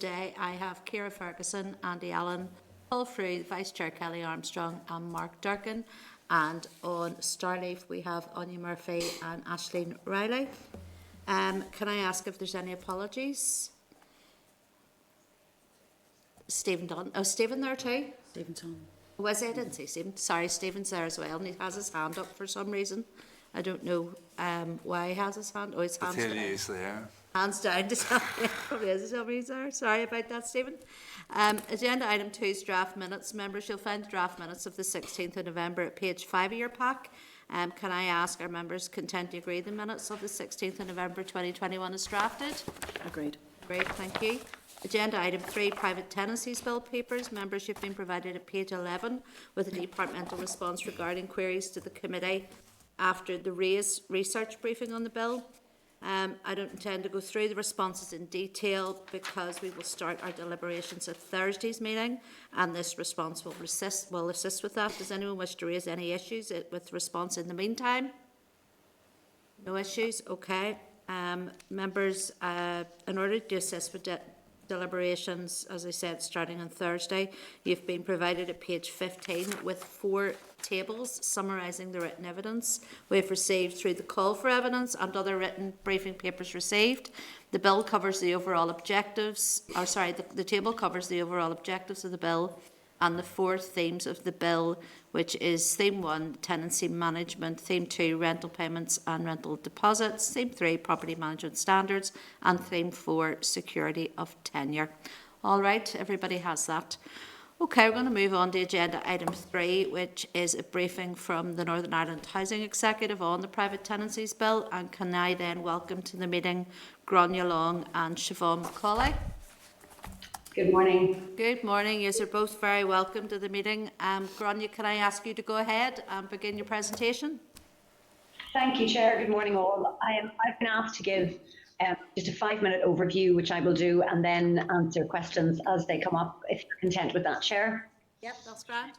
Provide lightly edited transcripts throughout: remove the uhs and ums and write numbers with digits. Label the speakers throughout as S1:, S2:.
S1: Today I have Ciara Ferguson, Andy Allen, Paul Frew, Vice Chair Kelly Armstrong and Mark Durkin, and on Starleaf we have Anya Murphy and Aisling Riley. Can I ask if there's any apologies? Stephen Dunn. Oh, Stephen there too?
S2: Stephen Dunn.
S1: Was it? I didn't see Stephen. Sorry, Stephen's there as well, and he has his hand up for some reason. I don't know why he has his hand. Oh, his hand's down.
S3: Is there.
S1: Hands down to somebody. Probably is somebody there. Sorry about that, Stephen. Agenda item 2 is draft minutes. Members, you'll find the draft minutes of the 16th of November at page 5 of your pack. Can I ask, are members content to agree the minutes of the 16th of November 2021 is drafted?
S2: Agreed.
S1: Great, thank you. Agenda item 3, private tenancies bill papers. Members, you've been provided at page 11 with a departmental response regarding queries to the committee after the research briefing on the bill. I don't intend to go through the responses in detail because we will start our deliberations at Thursday's meeting, and this response will assist with that. Does anyone wish to raise any issues with response in the meantime? No issues? Okay. Members, in order to assist with deliberations, as I said, starting on Thursday, you've been provided at page 15 with 4 tables summarising the written evidence we've received through the call for evidence and other written briefing papers received. The bill covers the overall objectives, the table covers the overall objectives of the bill and the 4 themes of the bill, which is Theme 1, tenancy management, Theme 2, rental payments and rental deposits, Theme 3, property management standards, and Theme 4, security of tenure. All right, everybody has that. Okay, we're going to move on to agenda item 3, which is a briefing from the Northern Ireland Housing Executive on the private tenancies bill. And can I then welcome to the meeting Gráinne Long and Siobhan Macaulay.
S4: Good morning.
S1: Good morning. Yes, you're both very welcome to the meeting. Gráinne, can I ask you to go ahead and begin your presentation?
S4: Thank you, Chair. Good morning, all. I've been asked to give just a 5-minute overview, which I will do, and then answer questions as they come up, if you're content with that, Chair.
S1: Yep, that's grand.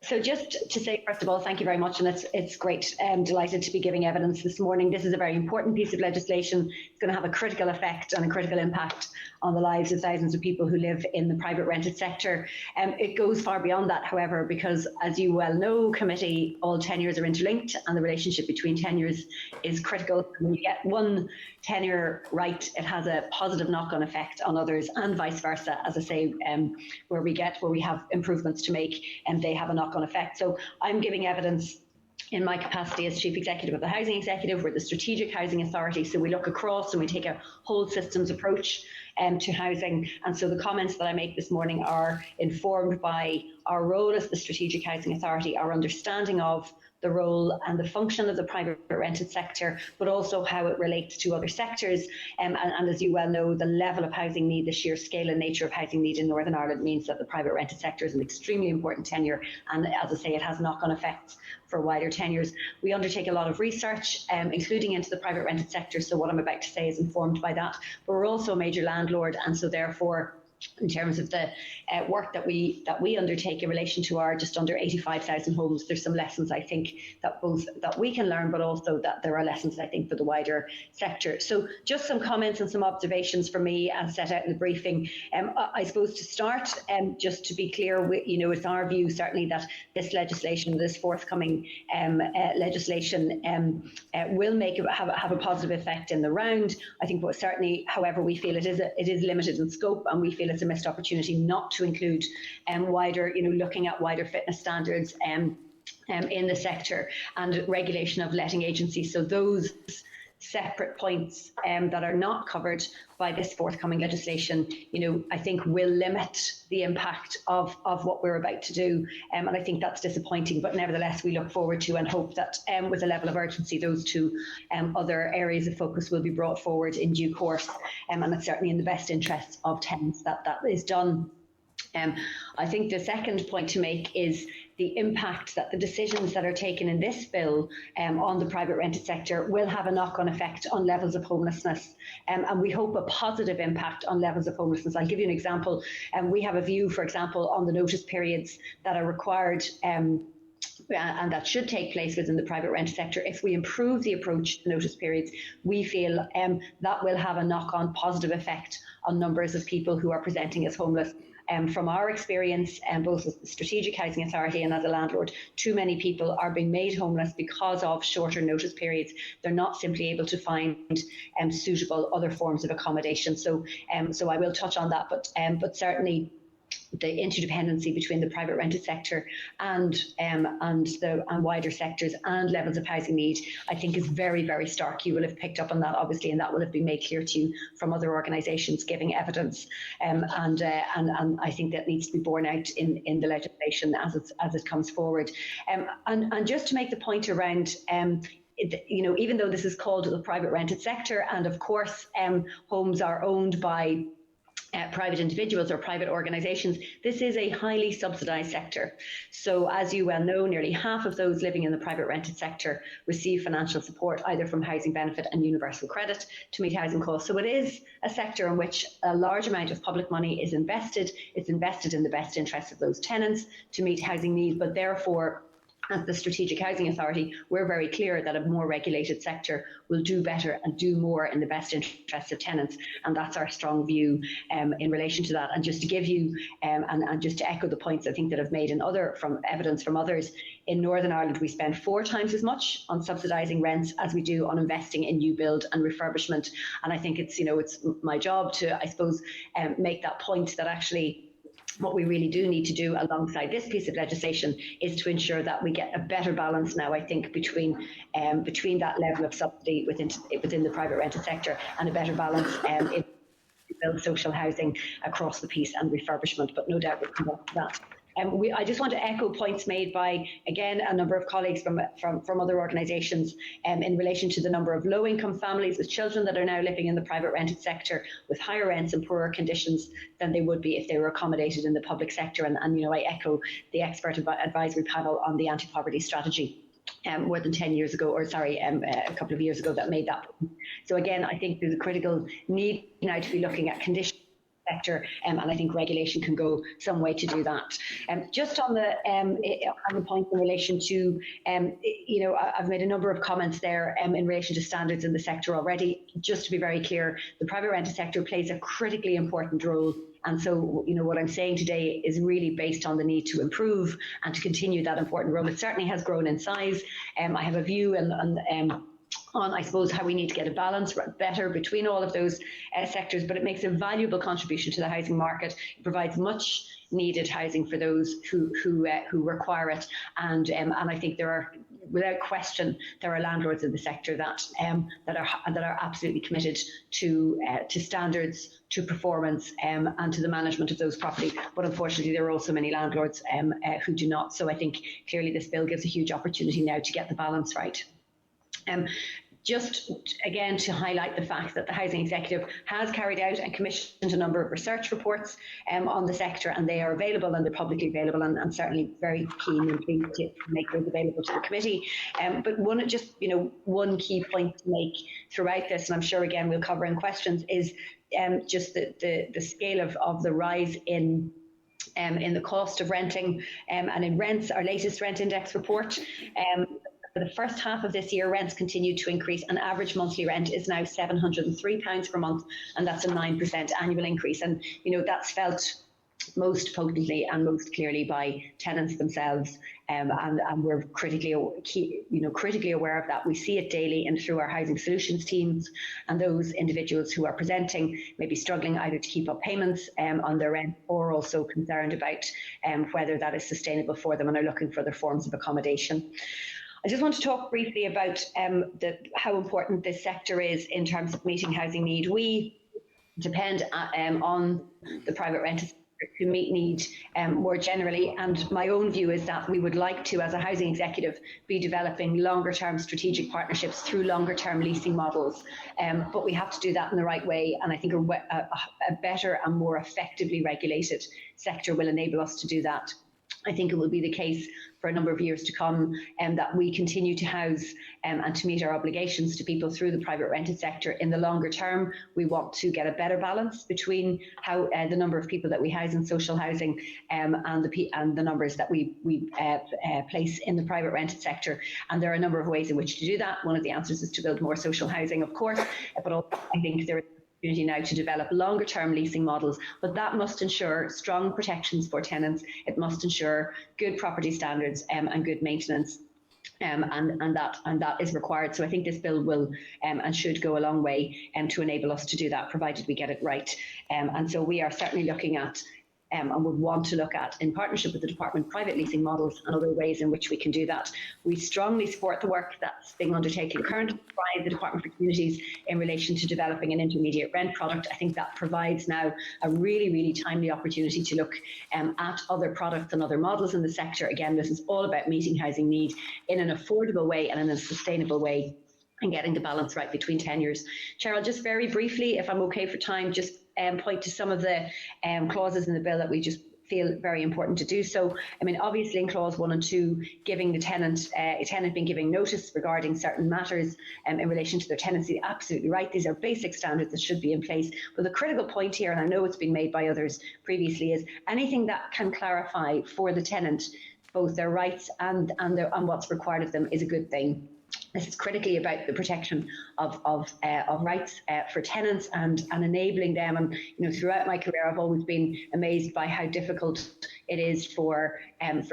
S4: So just to say, first of all, thank you very much, and it's great. Delighted to be giving evidence this morning. This is a very important piece of legislation. It's going to have a critical effect and a critical impact on the lives of thousands of people who live in the private rented sector. It goes far beyond that, however, because as you well know, committee, all tenures are interlinked and the relationship between tenures is critical. When you get one tenure right, it has a positive knock-on effect on others, and vice versa, as I say, where we have improvements to make and they have a knock-on effect. So I'm giving evidence in my capacity as Chief Executive of the Housing Executive. We're the Strategic Housing Authority, so we look across and we take a whole systems approach to housing. And so the comments that I make this morning are informed by our role as the Strategic Housing Authority, our understanding of the role and the function of the private rented sector, but also how it relates to other sectors. And as you well know, the level of housing need, the sheer scale and nature of housing need in Northern Ireland means that the private rented sector is an extremely important tenure. And as I say, it has knock-on effects for wider tenures. We undertake a lot of research, including into the private rented sector. So what I'm about to say is informed by that. But we're also a major landlord, and so therefore, in terms of the work that we undertake in relation to our just under 85,000 homes, there's some lessons I think that we can learn, but also that there are lessons I think for the wider sector. So just some comments and some observations from me as set out in the briefing. I suppose to start, just to be clear, it's our view certainly that this legislation, this forthcoming legislation, will have a positive effect in the round. I think, but certainly, however, we feel it is limited in scope, and we feel it's a missed opportunity not to include looking at wider fitness standards in the sector and regulation of letting agencies. So those separate points that are not covered by this forthcoming legislation, I think will limit the impact of what we're about to do. And I think that's disappointing, but nevertheless, we look forward to and hope that with a level of urgency, those two other areas of focus will be brought forward in due course. And it's certainly in the best interests of tenants that is done. I think the second point to make is the impact that the decisions that are taken in this bill on the private rented sector will have a knock-on effect on levels of homelessness, and we hope a positive impact on levels of homelessness. I'll give you an example. We have a view, for example, on the notice periods that are required and that should take place within the private rented sector, if we improve the approach to notice periods, we feel that will have a knock-on positive effect on numbers of people who are presenting as homeless. From our experience, both as the Strategic Housing Authority and as a landlord, too many people are being made homeless because of shorter notice periods. They're not simply able to find suitable other forms of accommodation. So I will touch on that, but certainly the interdependency between the private rented sector and wider sectors and levels of housing need, I think, is very, very stark. You will have picked up on that, obviously, and that will have been made clear to you from other organisations giving evidence. And I think that needs to be borne out in the legislation as it comes forward. And just to make the point around even though this is called the private rented sector, and of course homes are owned by private individuals or private organisations, this is a highly subsidised sector. So as you well know, nearly half of those living in the private rented sector receive financial support either from housing benefit and universal credit to meet housing costs. So it is a sector in which a large amount of public money is invested. It's invested in the best interests of those tenants to meet housing needs, but therefore, as the Strategic Housing Authority, we're very clear that a more regulated sector will do better and do more in the best interests of tenants, and that's our strong view in relation to that. And just to give you, and just to echo the points I think that I've made from evidence from others, in Northern Ireland we spend 4 times as much on subsidising rents as we do on investing in new build and refurbishment. And I think it's my job to, I suppose, make that point that actually what we really do need to do alongside this piece of legislation is to ensure that we get a better balance now, I think, between that level of subsidy within the private rented sector and a better balance in build social housing across the piece and refurbishment. But no doubt we'll come back to that. I just want to echo points made by, again, a number of colleagues from other organisations in relation to the number of low-income families with children that are now living in the private rented sector with higher rents and poorer conditions than they would be if they were accommodated in the public sector. And I echo the expert advisory panel on the anti-poverty strategy more than 10 years ago, a couple of years ago, that made that. So again, I think there's a critical need now to be looking at conditions sector, and I think regulation can go some way to do that. Just on the point in relation to, I've made a number of comments there in relation to standards in the sector already. Just to be very clear, the private rented sector plays a critically important role. And so, what I'm saying today is really based on the need to improve and to continue that important role. It certainly has grown in size. I have a view on, I suppose, how we need to get a balance better between all of those sectors, but it makes a valuable contribution to the housing market. It provides much needed housing for those who require it, and I think there are, without question, there are landlords in the sector that are absolutely committed to standards, to performance, and to the management of those properties. But unfortunately, there are also many landlords who do not. So I think clearly this bill gives a huge opportunity now to get the balance right. Just again to highlight the fact that the Housing Executive has carried out and commissioned a number of research reports on the sector, and they are available and they're publicly available, and certainly very keen and pleased to make those available to the committee. But one key point to make throughout this, and I'm sure again we'll cover in questions, is just the scale of the rise in the cost of renting and in rents. Our latest rent index report. For the first half of this year, rents continued to increase, and average monthly rent is now £703 per month, and that's a 9% annual increase. And that's felt most potently and most clearly by tenants themselves, and we're critically aware of that. We see it daily and through our housing solutions teams, and those individuals who are presenting maybe struggling either to keep up payments on their rent, or also concerned about whether that is sustainable for them and are looking for other forms of accommodation. I just want to talk briefly about how important this sector is in terms of meeting housing need. We depend on the private rented sector to meet need more generally, and my own view is that we would like to, as a housing executive, be developing longer term strategic partnerships through longer term leasing models, but we have to do that in the right way, and I think a better and more effectively regulated sector will enable us to do that. I think it will be the case for a number of years to come, that we continue to house and to meet our obligations to people through the private rented sector. In the longer term, we want to get a better balance between how the number of people that we house in social housing and the numbers that we place in the private rented sector. And there are a number of ways in which to do that. One of the answers is to build more social housing, of course, but also I think there is opportunity now to develop longer term leasing models, but that must ensure strong protections for tenants. It must ensure good property standards and good maintenance. And that is required. So I think this bill will and should go a long way to enable us to do that, provided we get it right. And so we are certainly looking at and would want to look at, in partnership with the department, private leasing models and other ways in which we can do that. We strongly support the work that's being undertaken currently by the Department for Communities in relation to developing an intermediate rent product. I think that provides now a really, really timely opportunity to look at other products and other models in the sector. Again, this is all about meeting housing need in an affordable way and in a sustainable way, and getting the balance right between tenures. Cheryl, just very briefly, if I'm okay for time, just point to some of the clauses in the bill that we just feel very important to do so. I mean, obviously in clause 1 and 2, giving the tenant, a tenant being given notice regarding certain matters in relation to their tenancy, absolutely right. These are basic standards that should be in place. But the critical point here, and I know it's been made by others previously, is anything that can clarify for the tenant both their rights and what's required of them is a good thing. This is critically about the protection of rights for tenants and enabling them. And throughout my career, I've always been amazed by how difficult it is for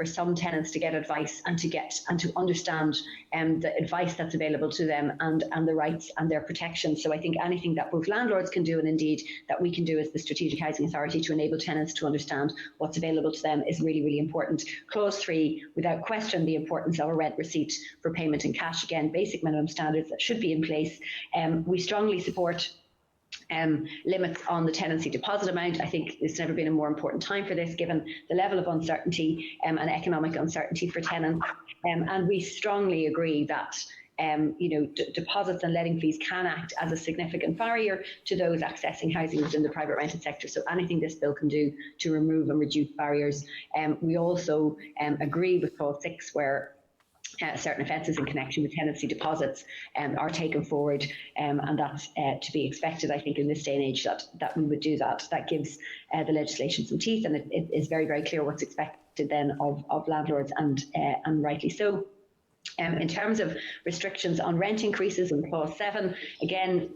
S4: some tenants to get advice and to understand the advice that's available to them and the rights and their protection. So I think anything that both landlords can do and indeed that we can do as the Strategic Housing Authority to enable tenants to understand what's available to them is really, really important. Clause 3, without question, the importance of a rent receipt for payment in cash. Again, basic minimum standards that should be in place. We strongly support limits on the tenancy deposit amount. I think there's never been a more important time for this, given the level of uncertainty and economic uncertainty for tenants. And we strongly agree that deposits and letting fees can act as a significant barrier to those accessing housing within the private rented sector. So anything this bill can do to remove and reduce barriers. We also agree with clause 6, where certain offences in connection with tenancy deposits are taken forward, and that's to be expected, I think, in this day and age that we would do that. That gives the legislation some teeth, and it is very, very clear what's expected then of landlords, and rightly so. In terms of restrictions on rent increases in clause 7, again,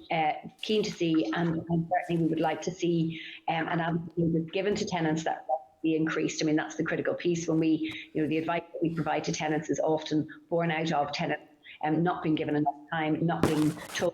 S4: keen to see, and certainly we would like to see an amplitude given to tenants that be increased. I mean, that's the critical piece. When we, the advice that we provide to tenants is often born out of tenants not being given enough time, not being told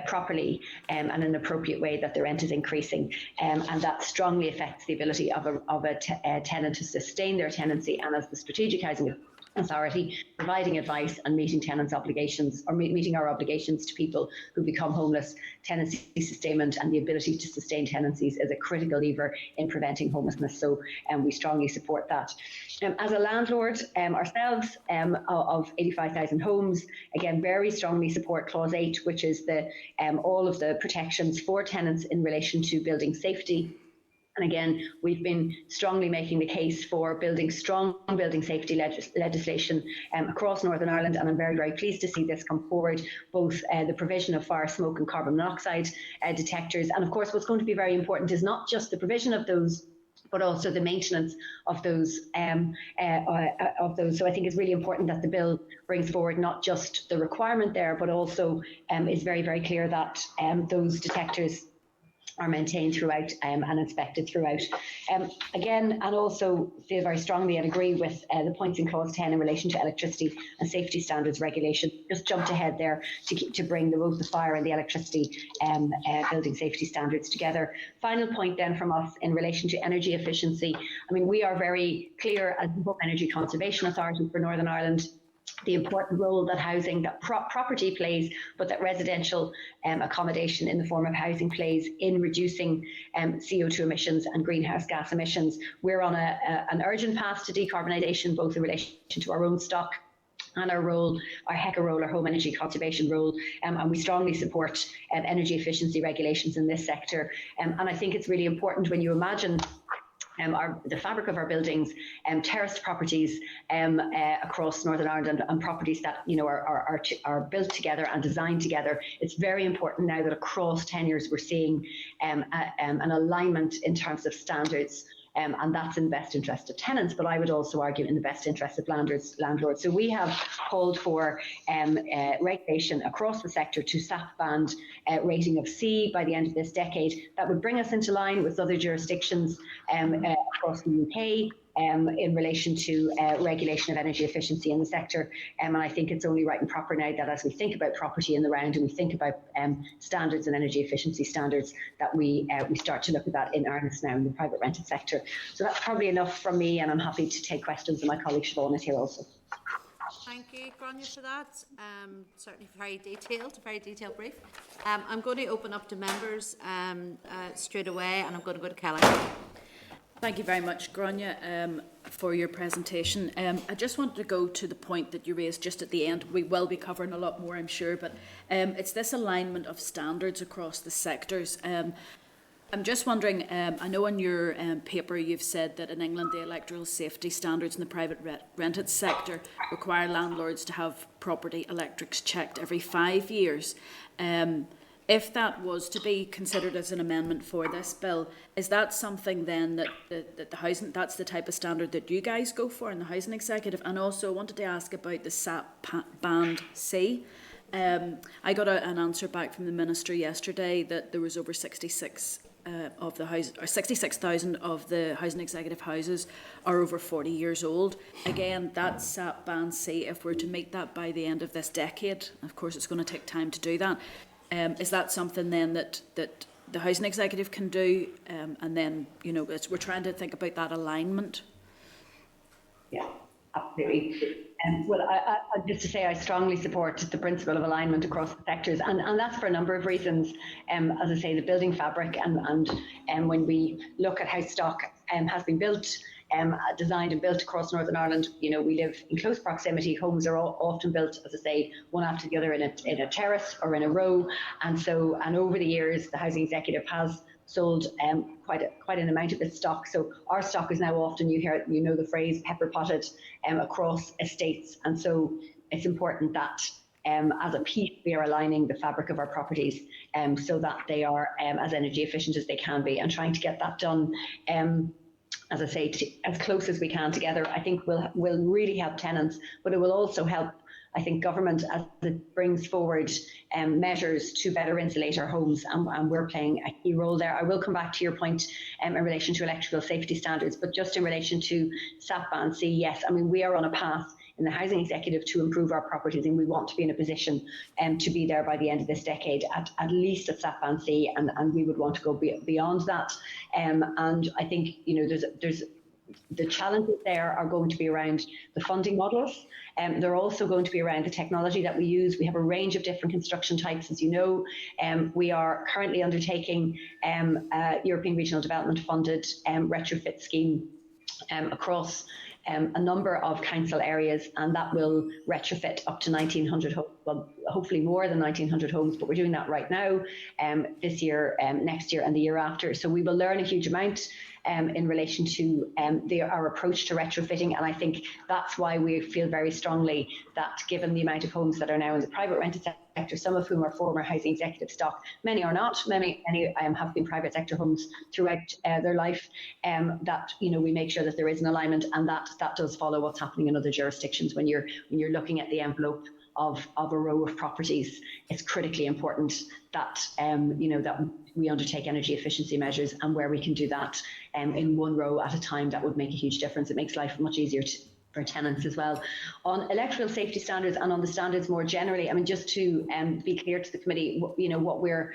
S4: properly and in an appropriate way that the rent is increasing, and that strongly affects the ability of a tenant to sustain their tenancy. And as the Strategic Housing Authority, providing advice and meeting tenants' obligations, or meeting our obligations to people who become homeless, tenancy sustainment and the ability to sustain tenancies is a critical lever in preventing homelessness. So we strongly support that. As a landlord ourselves of 85,000 homes, again, very strongly support clause 8, which is the all of the protections for tenants in relation to building safety. And again, we've been strongly making the case for building strong building safety legislation across Northern Ireland, and I'm very, very pleased to see this come forward, both the provision of fire, smoke and carbon monoxide detectors. And of course, what's going to be very important is not just the provision of those, but also the maintenance of those. So I think it's really important that the bill brings forward not just the requirement there, but also is very, very clear that those detectors are maintained throughout and inspected throughout. Again, and also feel very strongly and agree with the points in clause 10 in relation to electricity and safety standards regulation. Just jumped ahead there to bring both the fire and the electricity building safety standards together. Final point then from us in relation to energy efficiency. I mean, we are very clear as the Home Energy Conservation Authority for Northern Ireland the important role that housing, that property plays, but that residential accommodation in the form of housing plays in reducing CO2 emissions and greenhouse gas emissions. We're on an urgent path to decarbonisation, both in relation to our own stock and our role, our HECA role, our home energy conservation role, and we strongly support energy efficiency regulations in this sector. And I think it's really important when you imagine the fabric of our buildings, terraced properties across Northern Ireland, and properties that are built together and designed together. It's very important now that across tenures we're seeing an alignment in terms of standards. And that's in the best interest of tenants, but I would also argue in the best interest of landlords. So we have called for regulation across the sector to SAP band rating of C by the end of this decade. That would bring us into line with other jurisdictions across the UK in relation to regulation of energy efficiency in the sector. And I think it's only right and proper now that as we think about property in the round and we think about standards and energy efficiency standards, that we start to look at that in earnest now in the private rented sector. So that's probably enough from me, and I'm happy to take questions, and my colleague Siobhan is here also.
S1: Thank you, Grania, for that. Certainly very detailed brief. I'm going to open up to members straight away, and I'm going to go to Kelly.
S2: Thank you very much, Grania, for your presentation. I just wanted to go to the point that you raised just at the end. We will be covering a lot more, I'm sure, but it's this alignment of standards across the sectors. I'm just wondering, I know in your paper you've said that in England the electoral safety standards in the private rented sector require landlords to have property electrics checked every 5 years. If that was to be considered as an amendment for this bill, is that something then that the housing, that's the type of standard that you guys go for in the housing executive? And also I wanted to ask about the SAP band C. I got an answer back from the minister yesterday that there was over 66,000 of the housing executive houses are over 40 years old. Again, that's SAP band C. If we're to meet that by the end of this decade, of course it's going to take time to do that. Is that something then that the housing executive can do? And then, we're trying to think about that alignment.
S4: Yeah, absolutely. Well, I just to say I strongly support the principle of alignment across the sectors, and that's for a number of reasons. As I say, the building fabric and when we look at how stock has been built, designed and built across Northern Ireland, we live in close proximity. Homes are often built, as I say, one after the other in a terrace or in a row, and over the years the housing executive has sold quite an amount of its stock. So our stock is now often, you know the phrase, pepper potted across estates, and so it's important that as a piece we are aligning the fabric of our properties so that they are as energy efficient as they can be, and trying to get that done as I say, as close as we can together. I think will really help tenants, but it will also help, I think, government as it brings forward measures to better insulate our homes, and we're playing a key role there. I will come back to your point in relation to electrical safety standards, but just in relation to SAP band C, yes, I mean, we are on a path in the housing executive to improve our properties, and we want to be in a position to be there by the end of this decade at least at SAP band C, and we would want to go beyond that. And I think there's the challenges there are going to be around the funding models. They're also going to be around the technology that we use. We have a range of different construction types, as you know. We are currently undertaking a European Regional Development funded retrofit scheme across a number of council areas, and that will retrofit up to 1,900 homes, well, hopefully more than 1,900 homes, but we're doing that right now, this year, next year and the year after. So we will learn a huge amount in relation to our approach to retrofitting, and I think that's why we feel very strongly that given the amount of homes that are now in the private rented sector, some of whom are former housing executive stock, many are not, many have been private sector homes throughout their life, that we make sure that there is an alignment, and that does follow what's happening in other jurisdictions. When you're looking at the envelope of a row of properties, it's critically important that that we undertake energy efficiency measures, and where we can do that in one row at a time, that would make a huge difference. It makes life much easier for tenants as well. On electoral safety standards and on the standards more generally, I mean, just to be clear to the committee, what we're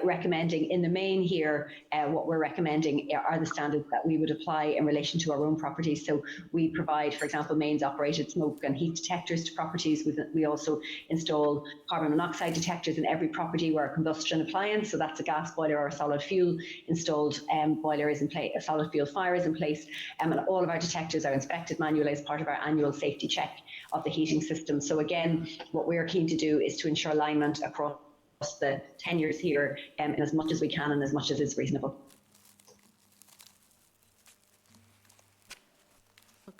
S4: recommending in the main here, what we're recommending are the standards that we would apply in relation to our own properties. So we provide, for example, mains operated smoke and heat detectors to properties. We also install carbon monoxide detectors in every property where a combustion appliance, so that's a gas boiler or a solid fuel installed boiler is in place, a solid fuel fire is in place, and all of our detectors are inspected manually as part of our annual safety check of the heating system. So again, what we're keen to do is to ensure alignment across the tenures here in as much as we can and as much as is reasonable.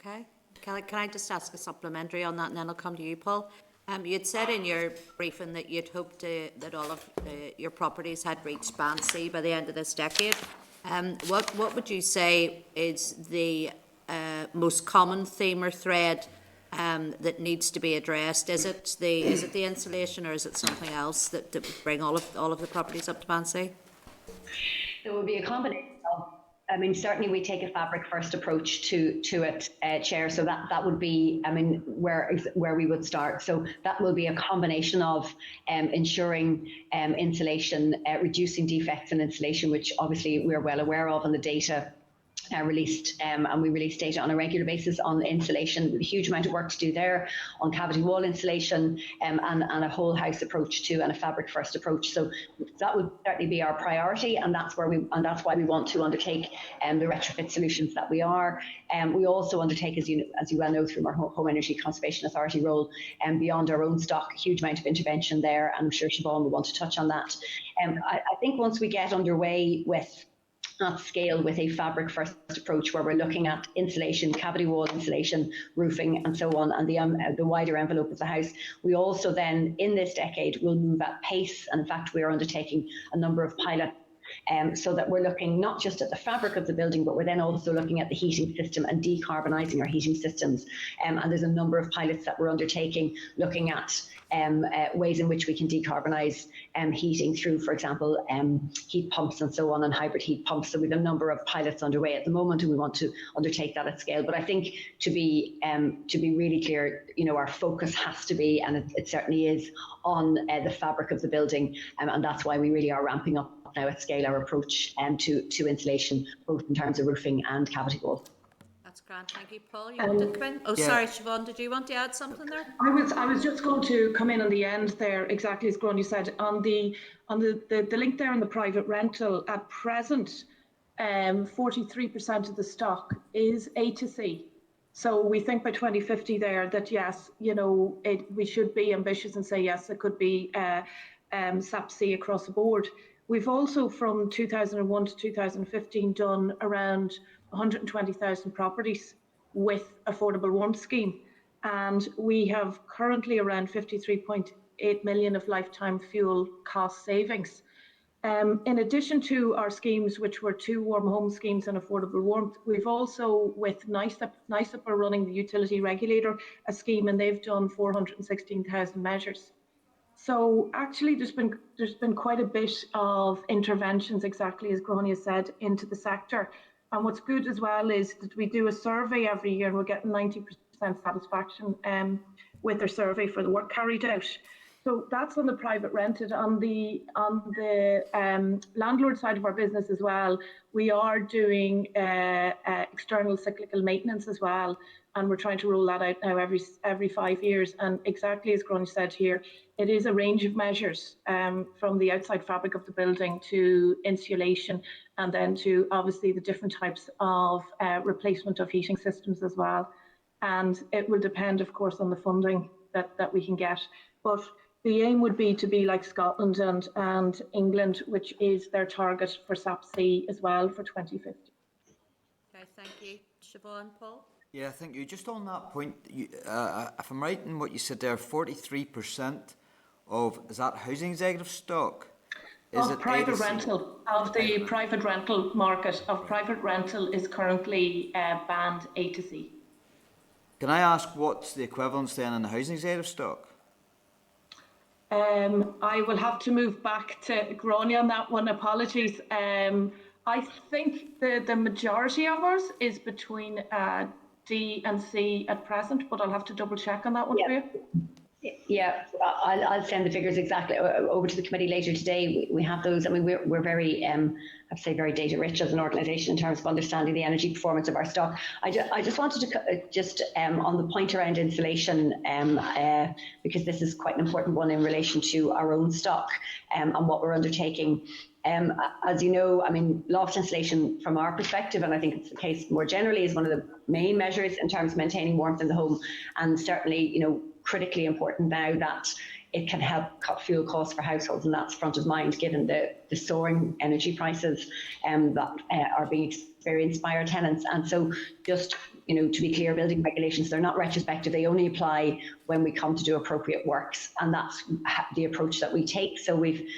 S1: Okay. Can I just ask a supplementary on that, and then I'll come to you, Paul? You had said in your briefing that you'd hoped that all of your properties had reached Band C by the end of this decade. What would you say is the most common theme or thread that needs to be addressed? Is it the insulation, or is it something else that would bring all of the properties up to Band C?
S4: There will be a combination of, I mean, certainly we take a fabric first approach to it, Chair. So that would be, I mean, where we would start. So that will be a combination of ensuring insulation, reducing defects in insulation, which obviously we're well aware of, and the data released, and we release data on a regular basis on insulation. A huge amount of work to do there on cavity wall insulation, and a whole house approach to, and a fabric first approach. So that would certainly be our priority, and that's why we want to undertake the retrofit solutions that we are. We also undertake, as you well know, through our Home Energy Conservation Authority role, and beyond our own stock, a huge amount of intervention there, and I'm sure Siobhan will want to touch on that. I think once we get underway with at scale with a fabric first approach, where we're looking at insulation, cavity wall insulation, roofing and so on, and the wider envelope of the house, we also then in this decade will move at pace, and in fact we are undertaking a number of pilots so that we're looking not just at the fabric of the building, but we're then also looking at the heating system and decarbonising our heating systems. And there's a number of pilots that we're undertaking looking at ways in which we can decarbonise heating through, for example, heat pumps and so on, and hybrid heat pumps. So we have a number of pilots underway at the moment, and we want to undertake that at scale. But I think to be really clear, our focus has to be, and it certainly is, on the fabric of the building, and that's why we really are ramping up now at scale our approach to insulation, both in terms of roofing and cavity wall.
S1: That's grand. Thank you, Paul. You wanted to come in? Oh, yeah. Sorry, Siobhan, did you want to add something there?
S3: I was just going to come in on the end there, exactly as Gráinne said, on the link there on the private rental. At present, 43% of the stock is A to C. So we think by 2050 there that yes, we should be ambitious and say yes, it could be SAP C across the board. We've also, from 2001 to 2015, done around 120,000 properties with affordable warmth scheme, and we have currently around 53.8 million of lifetime fuel cost savings. In addition to our schemes, which were 2 warm home schemes and affordable warmth, we've also, with NICEP are running the utility regulator, a scheme, and they've done 416,000 measures. So actually there's been quite a bit of interventions, exactly as Gráinne said, into the sector. And what's good as well is that we do a survey every year, and we're getting 90% satisfaction with our survey for the work carried out. So that's on the private rented. On the landlord side of our business as well, we are doing external cyclical maintenance as well, and we're trying to roll that out now every 5 years. And exactly as Gráinne said here, it is a range of measures, from the outside fabric of the building to insulation, and then to obviously the different types of replacement of heating systems as well. And it will depend, of course, on the funding that we can get. But the aim would be to be like Scotland and England, which is their target for SAP C as well for 2050.
S1: Okay, thank you. Siobhan, Paul?
S5: Yeah, thank you. Just on that point, if I'm right in what you said there, 43% of, is that housing executive stock?
S3: Of private rental, of the private rental market, of private rental is currently band A to C.
S5: Can I ask what's the equivalence then in the housing executive stock?
S3: I will have to move back to Gráinne on that one, apologies. I think the majority of ours is between D and C at present, but I'll have to double check on that one for you.
S4: Yeah, I'll send the figures exactly over to the committee later today. We have those. I mean, we're very, I'd say, very data rich as an organisation in terms of understanding the energy performance of our stock. I just wanted to on the point around insulation, because this is quite an important one in relation to our own stock and what we're undertaking. As you know, I mean, loft insulation from our perspective, and I think it's the case more generally, is one of the main measures in terms of maintaining warmth in the home, and certainly, critically important now that it can help cut fuel costs for households, and that's front of mind given the soaring energy prices that are being experienced by our tenants. And so just to be clear, building regulations, they're not retrospective. They only apply when we come to do appropriate works. And that's the approach that we take. So we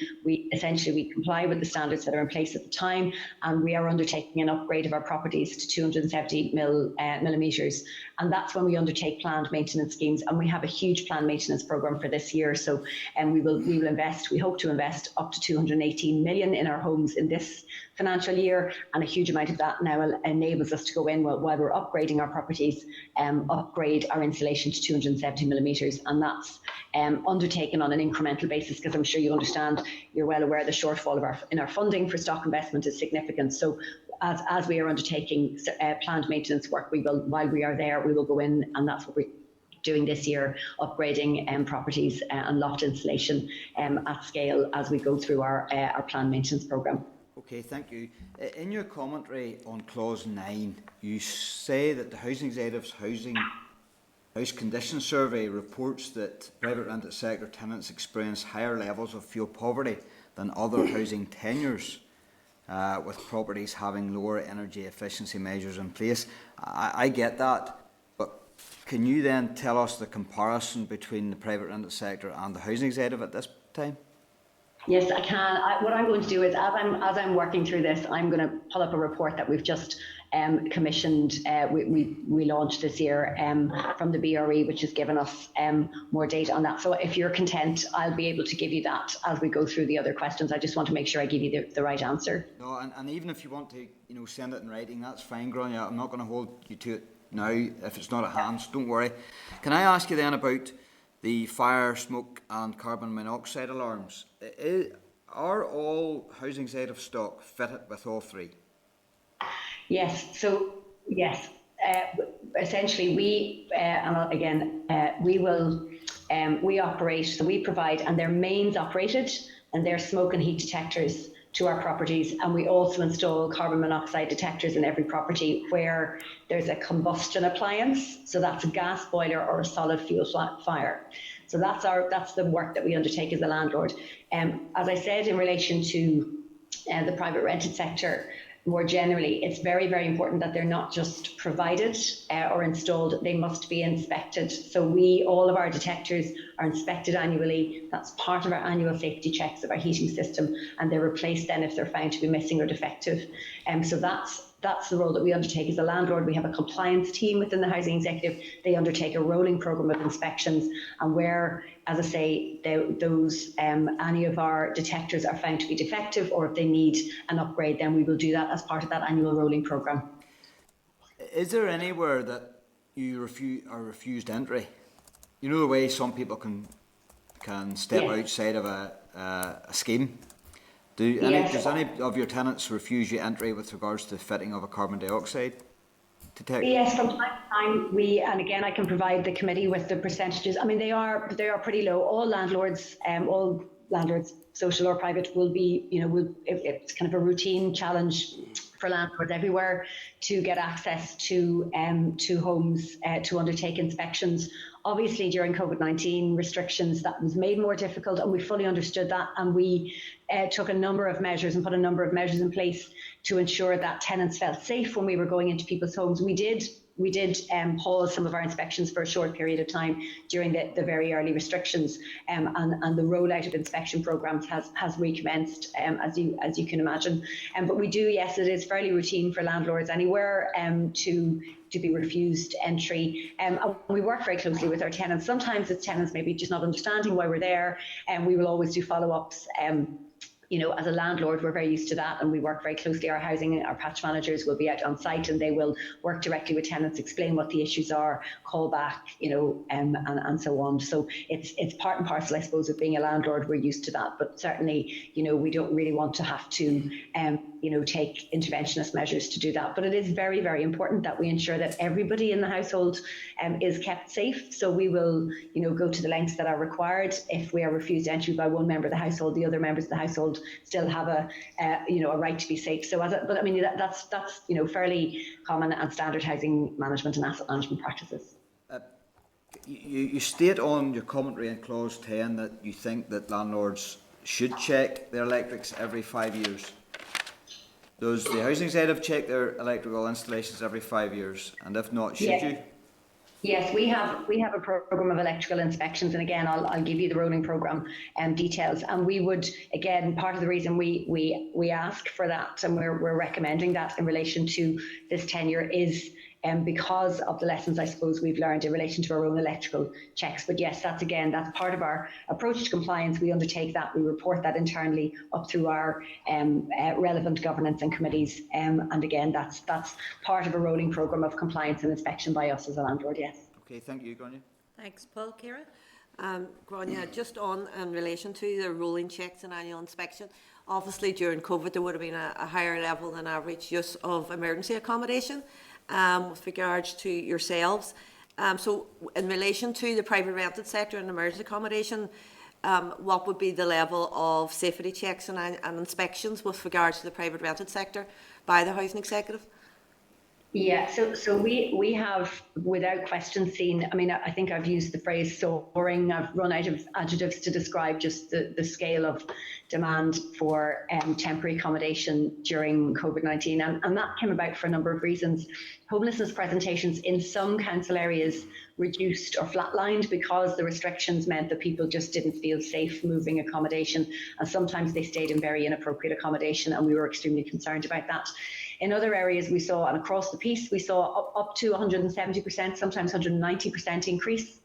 S4: comply with the standards that are in place at the time. And we are undertaking an upgrade of our properties to 270 millimetres. And that's when we undertake planned maintenance schemes. And we have a huge planned maintenance programme for this year. So we will invest, we hope to invest up to 218 million in our homes in this financial year, and a huge amount of that now enables us to go in while we're upgrading our properties, upgrade our insulation to 270 millimetres, and that's undertaken on an incremental basis, because I'm sure you're well aware the shortfall in our funding for stock investment is significant. So as we are undertaking planned maintenance work, while we are there, we will go in, and that's what we're doing this year, upgrading properties and loft insulation at scale as we go through our planned maintenance programme.
S5: Okay, thank you. In your commentary on clause 9, you say that the Housing Executive's House Condition Survey reports that private rented sector tenants experience higher levels of fuel poverty than other housing tenures, with properties having lower energy efficiency measures in place. I get that, but can you then tell us the comparison between the private rented sector and the Housing Executive at this time?
S4: Yes, I can. What I'm going to do is, as I'm working through this, I'm going to pull up a report that we've just commissioned. We launched this year from the BRE, which has given us more data on that. So if you're content, I'll be able to give you that as we go through the other questions. I just want to make sure I give you the right answer.
S5: No, and even if you want to, send it in writing, that's fine, Grania. I'm not going to hold you to it now if it's not at hand. So don't worry. Can I ask you then about the fire, smoke and carbon monoxide alarms? Are all Housing Executive stock fitted with all three?
S4: Yes. So yes, essentially we operate. So we provide, and they're mains operated, and they're smoke and heat detectors to our properties, and we also install carbon monoxide detectors in every property where there's a combustion appliance. So that's a gas boiler or a solid fuel fire. So that's the work that we undertake as a landlord. As I said, in relation to the private rented sector, more generally, it's very, very important that they're not just provided or installed, they must be inspected. So all of our detectors are inspected annually. That's part of our annual safety checks of our heating system, and they're replaced then if they're found to be missing or defective. So that's the role that we undertake as a landlord. We have a compliance team within the Housing Executive. They undertake a rolling programme of inspections, and where, as I say, any of our detectors are found to be defective, or if they need an upgrade, then we will do that as part of that annual rolling programme.
S5: Is there anywhere that you are refused entry? You know the way some people can step outside of a scheme? Does any of your tenants refuse you entry with regards to the fitting of a carbon dioxide detector?
S4: Yes, from time to time and again I can provide the committee with the percentages. I mean, they are pretty low. All landlords, social or private, will be, it's kind of a routine challenge for landlords everywhere to get access to homes to undertake inspections. Obviously, during COVID-19 restrictions, that was made more difficult, and we fully understood that, and we took a number of measures and put a number of measures in place to ensure that tenants felt safe when we were going into people's homes. We did pause some of our inspections for a short period of time during the very early restrictions, and the rollout of inspection programmes has recommenced, as you can imagine. But we do, yes, it is fairly routine for landlords anywhere to be refused entry. And we work very closely with our tenants. Sometimes it's tenants maybe just not understanding why we're there, and we will always do follow-ups. As a landlord, we're very used to that, and we work very closely. Our patch managers will be out on site, and they will work directly with tenants, explain what the issues are, call back, and so on. So it's part and parcel, I suppose, of being a landlord. We're used to that, but certainly, we don't really want to have to, take interventionist measures to do that. But it is very, very important that we ensure that everybody in the household is kept safe. So we will, go to the lengths that are required. If we are refused entry by one member of the household, the other members of the household still have a right to be safe. So, that's fairly common and standard housing management and asset management practices.
S5: You state on your commentary in clause 10 that you think that landlords should check their electrics every 5 years. Does the housing executive check their electrical installations every 5 years? And if not, should
S4: Yes.
S5: you?
S4: Yes, we have a program of electrical inspections, and again, I'll give you the rolling program details. And we would, again, part of the reason we ask for that, and we're recommending that in relation to this tenure is because of the lessons I suppose we've learned in relation to our own electrical checks. But yes, that's part of our approach to compliance. We undertake that, we report that internally up through our relevant governance and committees. And again, that's part of a rolling programme of compliance and inspection by us as a landlord, yes.
S5: Okay, thank you, Grania.
S1: Thanks, Paul. Ciara?
S6: Grania, just on in relation to the rolling checks and annual inspection, obviously during COVID there would have been a higher level than average use of emergency accommodation with regards to yourselves. So in relation to the private rented sector and emergency accommodation, what would be the level of safety checks and inspections with regards to the private rented sector by the housing executive?
S4: Yeah, so we have without question seen, I mean, I think I've used the phrase soaring. I've run out of adjectives to describe just the scale of demand for temporary accommodation during COVID-19. And that came about for a number of reasons. Homelessness presentations in some council areas reduced or flatlined because the restrictions meant that people just didn't feel safe moving accommodation. And sometimes they stayed in very inappropriate accommodation, and we were extremely concerned about that. In other areas we saw, and across the piece, we saw up to 170%, sometimes 190% increase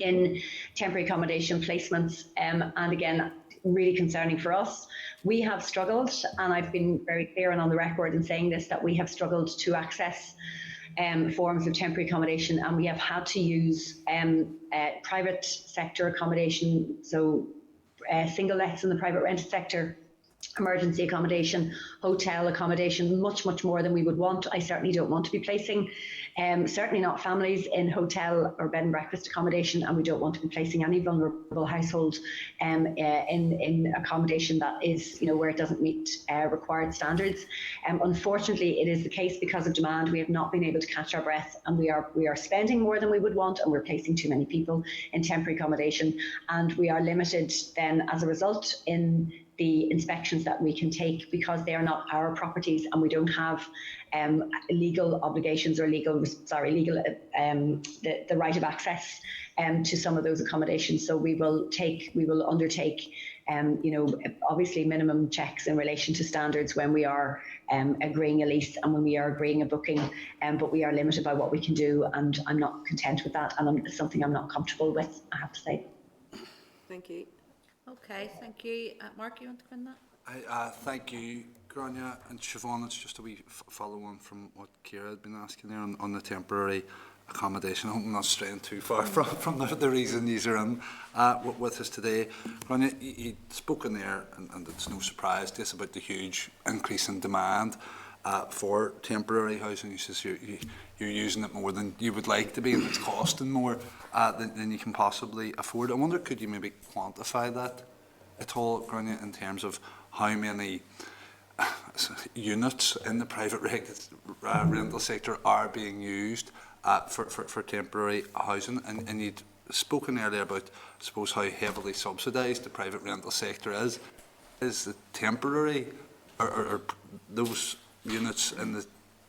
S4: in temporary accommodation placements. And again, really concerning for us. We have struggled, and I've been very clear and on the record in saying this, that we have struggled to access forms of temporary accommodation, and we have had to use private sector accommodation, so single lets in the private rented sector, emergency accommodation, hotel accommodation, much more than we would want. I certainly don't want to be placing, certainly not families in hotel or bed and breakfast accommodation, and we don't want to be placing any vulnerable household in accommodation that is, where it doesn't meet required standards. Unfortunately, it is the case because of demand. We have not been able to catch our breath, and we are spending more than we would want, and we're placing too many people in temporary accommodation, and we are limited then as a result in the inspections that we can take because they are not our properties, and we don't have legal obligations or the right of access to some of those accommodations. So we will undertake obviously minimum checks in relation to standards when we are agreeing a lease and when we are agreeing a booking, but we are limited by what we can do, and I'm not content with that, and it's something I'm not comfortable with, I have to say.
S6: Thank you.
S1: Okay, thank you. Mark, you want to come in that?
S7: Thank you, Grania and Siobhan. It's just a wee follow on from what Ciara had been asking there on the temporary accommodation. I hope I'm not straying too far from the reason these are in with us today. Grania, you'd spoken there, and it's no surprise to us about the huge increase in demand for temporary housing. You says you're using it more than you would like to be, and it's costing more than you can possibly afford. I wonder, could you maybe quantify that at all, Grania, in terms of how many units in the private rental sector are being used for temporary housing? And you'd spoken earlier about, I suppose, how heavily subsidised the private rental sector is. Is the temporary or those units in the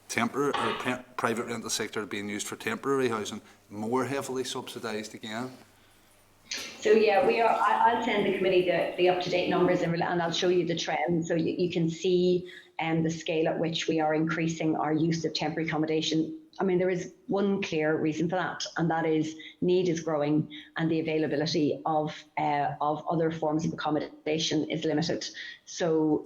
S7: temporary or private rental sector being used for temporary housing more heavily subsidised again?
S4: So yeah, we are. I'll send the committee the up-to-date numbers and I'll show you the trend, so you can see the scale at which we are increasing our use of temporary accommodation. I mean, there is one clear reason for that, and that is need is growing and the availability of other forms of accommodation is limited. So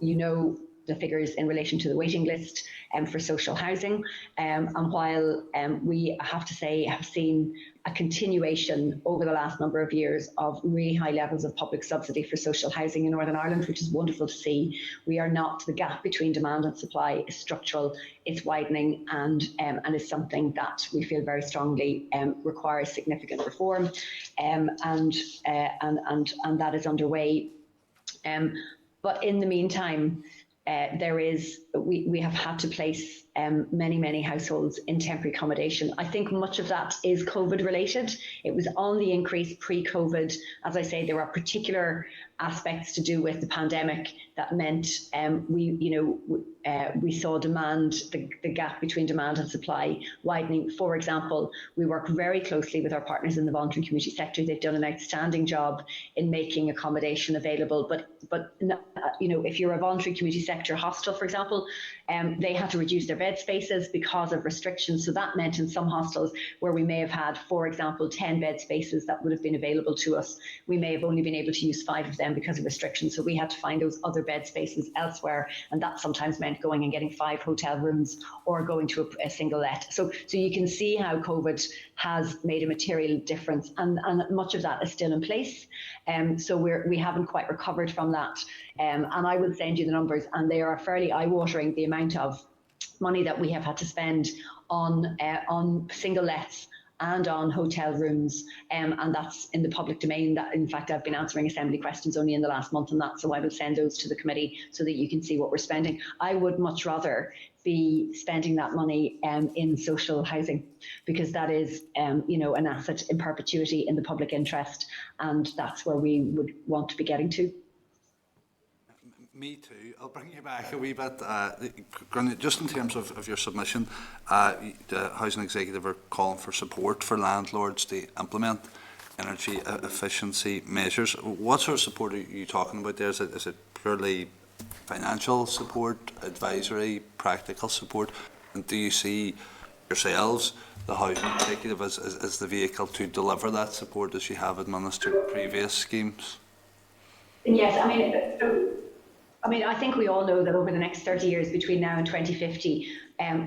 S4: the figures in relation to the waiting list for social housing. And while we have to say have seen a continuation over the last number of years of really high levels of public subsidy for social housing in Northern Ireland, which is wonderful to see, we are not, the gap between demand and supply is structural, it's widening, and is something that we feel very strongly requires significant reform, and that is underway. But in the meantime, we have had to place many households in temporary accommodation. I think much of that is COVID related. It was on the increase pre-COVID. As I say, there are particular aspects to do with the pandemic that meant we saw demand, the gap between demand and supply widening. For example, we work very closely with our partners in the voluntary community sector. They've done an outstanding job in making accommodation available. But if you're a voluntary community sector hostel, for example, they had to reduce their bed spaces because of restrictions. So that meant in some hostels where we may have had, for example, 10 bed spaces that would have been available to us, we may have only been able to use 5 of them because of restrictions. So we had to find those other bed spaces elsewhere, and that sometimes meant going and getting 5 hotel rooms or going to a single let. So you can see how COVID has made a material difference, and much of that is still in place. So we haven't quite recovered from that. And I will send you the numbers, and they are fairly eye-watering, the amount of money that we have had to spend on single lets and on hotel rooms, and that's in the public domain. That, in fact, I've been answering assembly questions only in the last month on that, so I will send those to the committee so that you can see what we're spending. I would much rather be spending that money in social housing, because that is an asset in perpetuity in the public interest, and that's where we would want to be getting to.
S7: Me too. I'll bring you back a wee bit. Just in terms of your submission, the Housing Executive are calling for support for landlords to implement energy efficiency measures. What sort of support are you talking about there? Is it purely financial support, advisory, practical support? And do you see yourselves, the Housing Executive, as the vehicle to deliver that support as you have administered previous schemes?
S4: Yes, I mean, I think we all know that over the next 30 years, between now and 2050,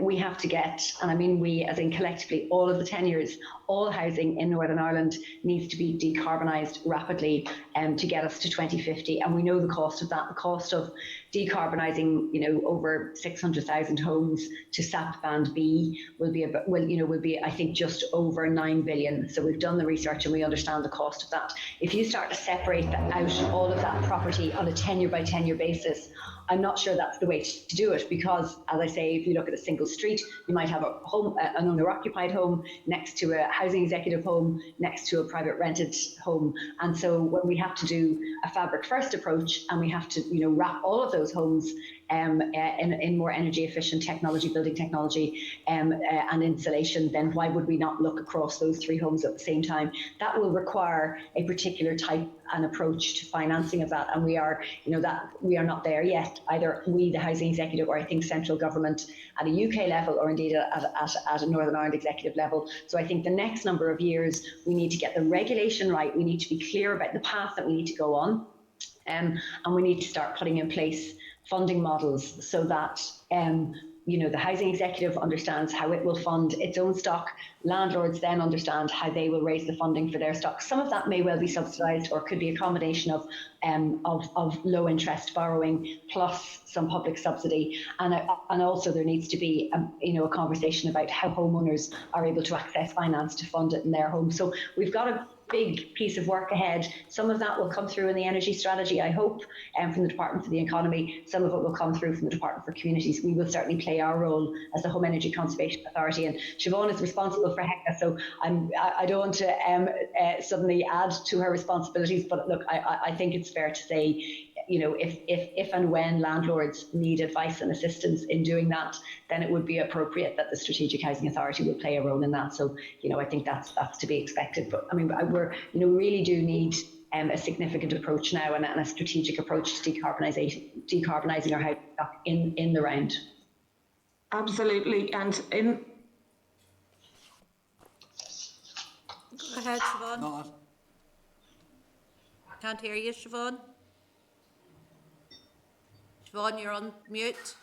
S4: we have to get, and I mean we as in collectively, all of the tenures, all housing in Northern Ireland needs to be decarbonised rapidly to get us to 2050. And we know the cost of that. The cost of decarbonising, over 600,000 homes to SAP Band B will be I think just over 9 billion. So we've done the research and we understand the cost of that. If you start to separate out all of that property on a tenure by tenure basis, I'm not sure that's the way to do it, because, as I say, if you look at a single street, you might have a home, an owner-occupied home next to a housing executive home, next to a private rented home. And so when we have to do a fabric first approach and we have to, wrap all of those homes in more energy efficient technology, building technology and insulation, then why would we not look across those 3 homes at the same time? That will require a particular type and approach to financing of that, and we are not there yet, either we, the Housing Executive, or I think central government at a UK level, or indeed at a Northern Ireland executive level. So I think the next number of years we need to get the regulation right, we need to be clear about the path that we need to go on, and we need to start putting in place funding models so that the Housing Executive understands how it will fund its own stock. Landlords then understand how they will raise the funding for their stock. Some of that may well be subsidised, or could be a combination of low interest borrowing plus some public subsidy. And also there needs to be a conversation about how homeowners are able to access finance to fund it in their home. So we've got a big piece of work ahead. Some of that will come through in the energy strategy, I hope, from the Department for the Economy. Some of it will come through from the Department for Communities. We will certainly play our role as the Home Energy Conservation Authority, and Siobhan is responsible for HECA, so I don't want to suddenly add to her responsibilities, but look, I think it's fair to say, if and when landlords need advice and assistance in doing that, then it would be appropriate that the Strategic Housing Authority will play a role in that. So, I think that's to be expected. But I mean, we really do need a significant approach now, and a strategic approach to decarbonising our housing stock in the round.
S3: Absolutely, and in.
S1: Go ahead, Siobhan.
S7: No,
S1: Can't hear you, Siobhan. Siobhan, you're on mute.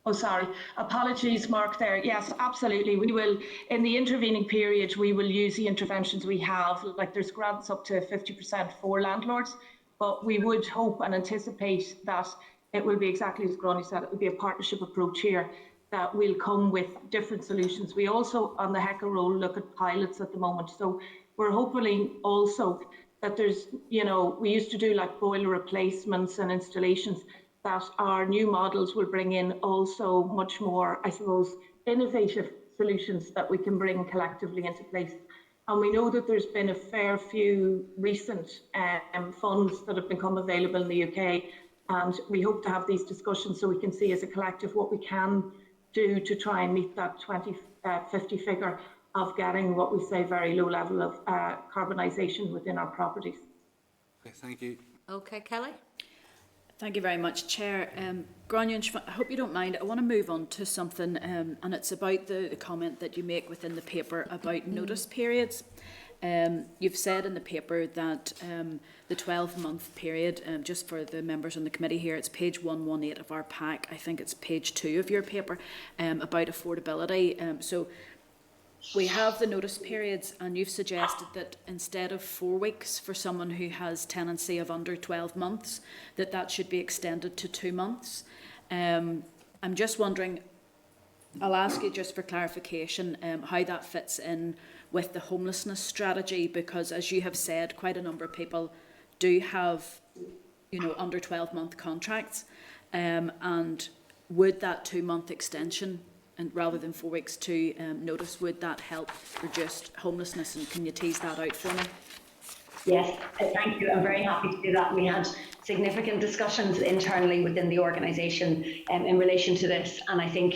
S3: Oh, sorry. Apologies, Mark, there. Yes, absolutely. We will, in the intervening period, we will use the interventions we have. Like, there's grants up to 50% for landlords, but we would hope and anticipate that it will be exactly as Gráinne said, it will be a partnership approach here that will come with different solutions. We also, on the HECA role, look at pilots at the moment. So we're hoping also that there's, we used to do like boiler replacements and installations. that our new models will bring in also much more, I suppose, innovative solutions that we can bring collectively into place. And we know that there's been a fair few recent funds that have become available in the UK, and we hope to have these discussions so we can see as a collective what we can do to try and meet that 2050 figure of getting what we say very low level of carbonisation within our properties.
S7: Okay, thank you.
S1: Okay, Kelly?
S2: Thank you very much, Chair. Grania and Siobhan, I hope you don't mind. I want to move on to something, and it's about the comment that you make within the paper about notice periods. You've said in the paper that the 12-month period, just for the members on the committee here, it's page 118 of our pack. I think it's page 2 of your paper, about affordability. So we have the notice periods, and you've suggested that instead of 4 weeks for someone who has tenancy of under 12 months, that should be extended to 2 months. I'm just wondering, I'll ask you just for clarification, how that fits in with the homelessness strategy, because as you have said, quite a number of people do have, under 12-month contracts, and would that 2-month extension, and rather than 4 weeks to notice, would that help reduce homelessness? And can you tease that out for me?
S4: Yes, thank you. I'm very happy to do that. We had significant discussions internally within the organisation in relation to this, and I think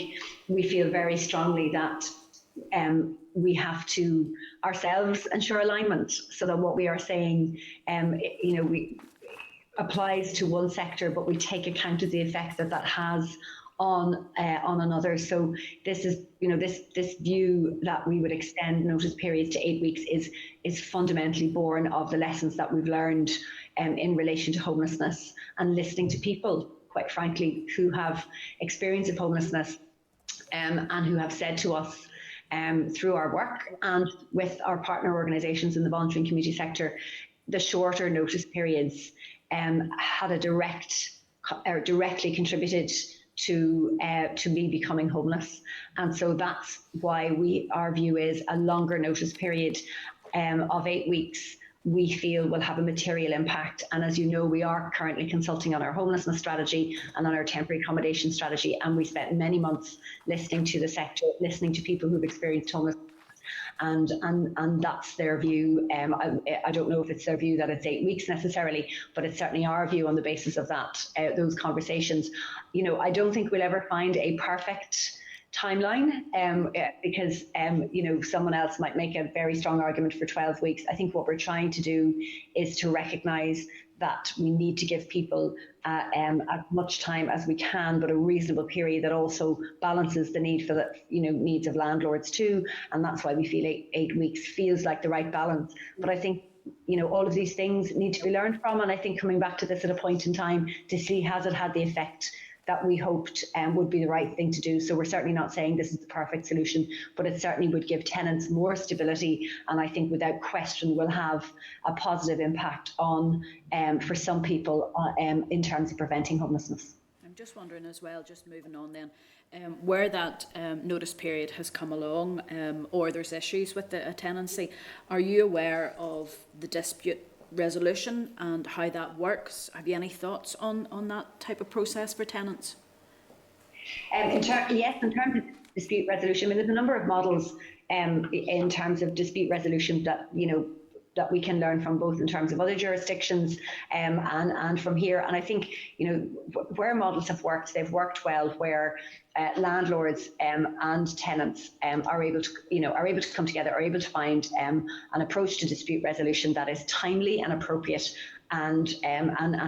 S4: we feel very strongly that we have to ourselves ensure alignment, so that what we are saying, we applies to one sector, but we take account of the effect that has on another. So this is, this view that we would extend notice periods to 8 weeks is fundamentally born of the lessons that we've learned in relation to homelessness, and listening to people, quite frankly, who have experience of homelessness and who have said to us through our work and with our partner organisations in the voluntary and community sector, the shorter notice periods had directly contributed to me becoming homeless. And so that's why our view is a longer notice period of 8 weeks, we feel will have a material impact. And as you know, we are currently consulting on our homelessness strategy and on our temporary accommodation strategy, and we spent many months listening to the sector, listening to people who've experienced homelessness, and that's their view. I don't know if it's their view that it's 8 weeks necessarily, but it's certainly our view on the basis of that, those conversations. I don't think we'll ever find a perfect timeline, because someone else might make a very strong argument for 12 weeks. I think what we're trying to do is to recognise that we need to give people as much time as we can, but a reasonable period that also balances the need for the needs of landlords too. And that's why we feel 8 weeks feels like the right balance. But I think all of these things need to be learned from, and I think coming back to this at a point in time to see has it had the effect that we hoped would be the right thing to do. So we're certainly not saying this is the perfect solution, but it certainly would give tenants more stability, and I think without question will have a positive impact on, for some people, in terms of preventing homelessness.
S2: I'm just wondering as well, just moving on then, where that notice period has come along, or there's issues with the tenancy, are you aware of the dispute resolution and how that works? Have you any thoughts on that type of process for tenants?
S4: Yes, in terms of dispute resolution, there's a number of models in terms of dispute resolution that that we can learn from, both in terms of other jurisdictions and from here. And I think where models have worked, they've worked well, where landlords and tenants are able to come together, are able to find an approach to dispute resolution that is timely and appropriate and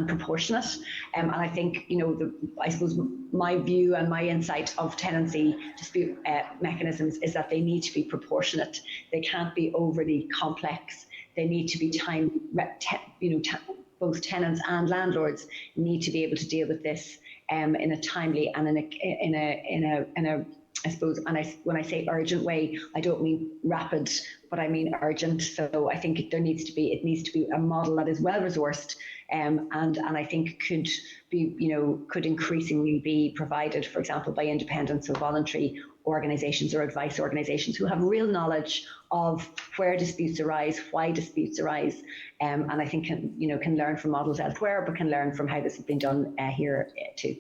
S4: proportionate. And I think I suppose my view and my insight of tenancy dispute mechanisms is that they need to be proportionate. They can't be overly complex. They need to be both tenants and landlords need to be able to deal with this in a timely and in a I suppose, and when I say urgent way, I don't mean rapid, but I mean urgent. So I think it needs to be a model that is well resourced, and I think could increasingly be provided, for example, by independent, so voluntary organisations or advice organisations who have real knowledge of where disputes arise, why disputes arise, and I think can learn from models elsewhere, but can learn from how this has been done here too.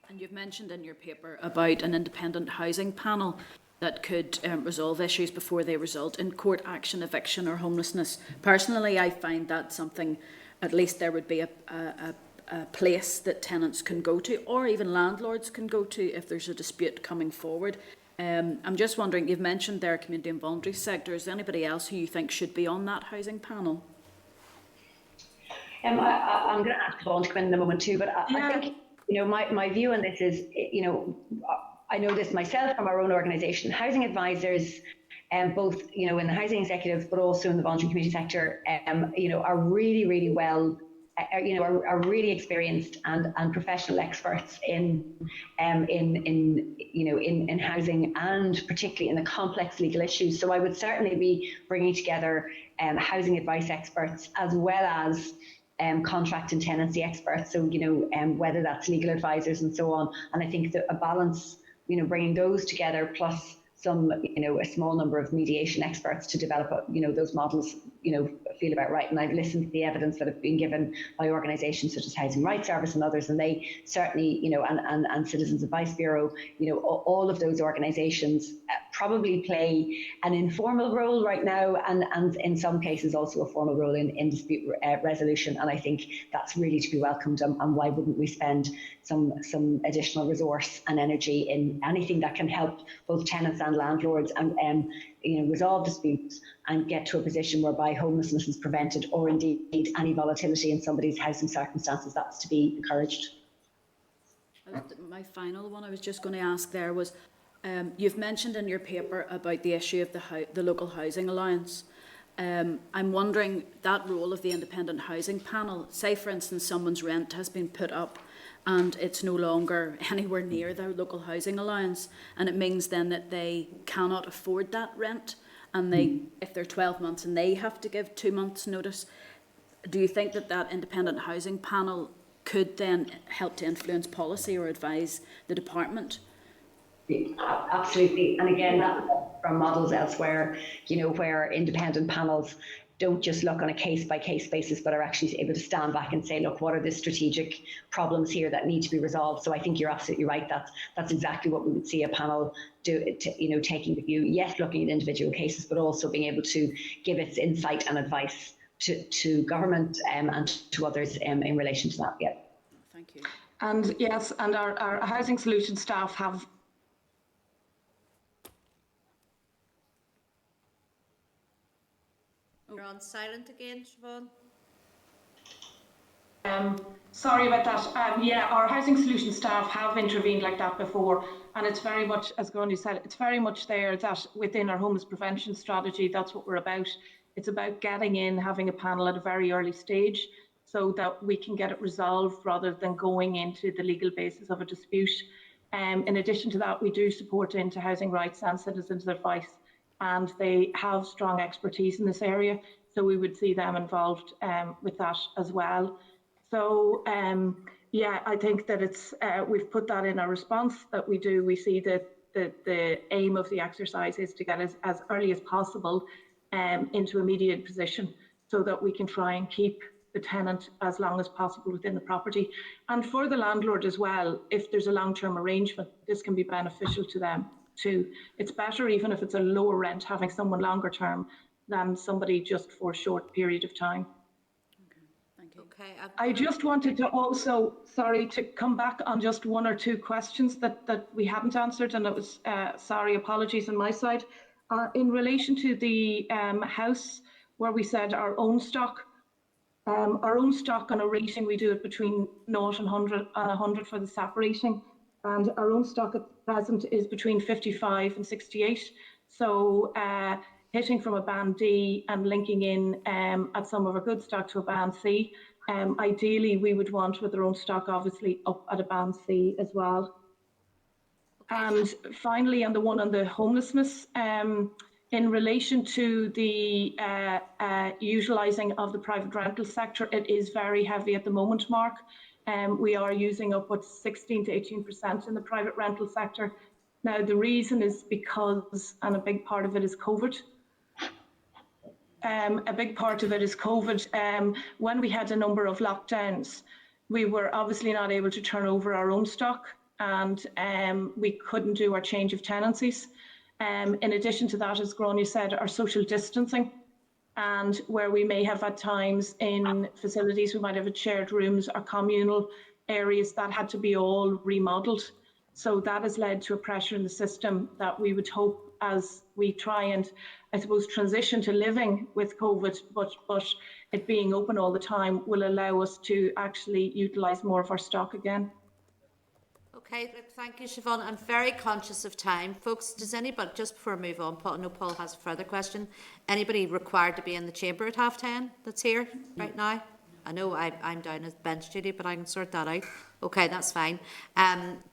S2: And you've mentioned in your paper about an independent housing panel that could resolve issues before they result in court action, eviction or homelessness. Personally, I find that something, at least there would be a place that tenants can go to, or even landlords can go to if there's a dispute coming forward. I'm just wondering, you've mentioned their community and voluntary sector. Is there anybody else who you think should be on that housing panel?
S4: I'm going to ask Siobhan to come in a moment too, but I think, my view on this is, I know this myself from our own organisation. Housing advisors, both in the housing executive, but also in the voluntary community sector, are really, really well, are really experienced and professional experts in housing, and particularly in the complex legal issues. So I would certainly be bringing together housing advice experts as well as contract and tenancy experts, so whether that's legal advisors and so on. And I think that a balance, bringing those together plus some, a small number of mediation experts to develop, those models, feel about right. And I've listened to the evidence that have been given by organisations such as Housing Rights Service and others, and they certainly, and Citizens Advice Bureau, all of those organisations probably play an informal role right now, and in some cases also a formal role in dispute resolution. And I think that's really to be welcomed. And why wouldn't we spend some additional resource and energy in anything that can help both tenants and landlords and resolve disputes and get to a position whereby homelessness is prevented, or indeed any volatility in somebody's housing circumstances. That's to be encouraged.
S2: My final one I was just going to ask there was, you've mentioned in your paper about the issue of the local housing allowance. I'm wondering that role of the independent housing panel. Say for instance someone's rent has been put up and it's no longer anywhere near their local housing allowance, and it means then that they cannot afford that rent, and if they're 12 months and they have to give 2 months notice. Do you think that independent housing panel could then help to influence policy or advise the department?
S4: Absolutely. And again, that's from models elsewhere, where independent panels don't just look on a case-by-case basis, but are actually able to stand back and say, look, what are the strategic problems here that need to be resolved? So I think you're absolutely right. That's exactly what we would see a panel do, taking the view, yes, looking at individual cases, but also being able to give its insight and advice to government and to others in relation to that. Yeah.
S2: Thank you.
S3: And yes, and our housing solution staff have
S1: You're on silent again, Siobhan.
S3: Sorry about that. Our housing solution staff have intervened like that before, and it's very much, as Gráinne said, it's very much there that within our homeless prevention strategy, that's what we're about. It's about getting in, having a panel at a very early stage so that we can get it resolved rather than going into the legal basis of a dispute. In addition to that, we do support into housing rights and citizens advice, and they have strong expertise in this area, so we would see them involved with that as well. So I think that it's we've put that in our response that we do. We see that the aim of the exercise is to get as early as possible into a mediated position so that we can try and keep the tenant as long as possible within the property. And for the landlord as well, if there's a long-term arrangement, this can be beneficial to them too. It's better, even if it's a lower rent, having someone longer term than somebody just for a short period of time.
S1: Okay.
S3: I just wanted to also, to come back on just one or two questions that we hadn't answered, and it was, apologies on my side. In relation to the house where we said our own stock on a rating, we do it between 0 and 100 for the SAP rating, and our own stock at present is between 55 and 68. So hitting from a band D and linking in at some of our good stock to a band C. Ideally, we would want with our own stock obviously up at a band C as well. And finally, on the one on the homelessness, in relation to the utilising of the private rental sector, it is very heavy at the moment, Mark. We are using upwards 16 to 18% in the private rental sector. Now, the reason is because, and a big part of it is COVID. When we had a number of lockdowns, we were obviously not able to turn over our own stock, and we couldn't do our change of tenancies. In addition to that, as Grania said, our social distancing, and where we may have at times in facilities, we might have had shared rooms or communal areas that had to be all remodelled. So that has led to a pressure in the system that we would hope, as we try and, I suppose, transition to living with COVID, but it being open all the time will allow us to actually utilise more of our stock again.
S1: Okay, look, thank you, Siobhan. I'm very conscious of time. Folks, does anybody, just before I move on, Paul, I know Paul has a further question. Anybody required to be in the chamber at 10:30 that's here right now? I know I'm down as bench duty, but I can sort that out. Okay, that's fine.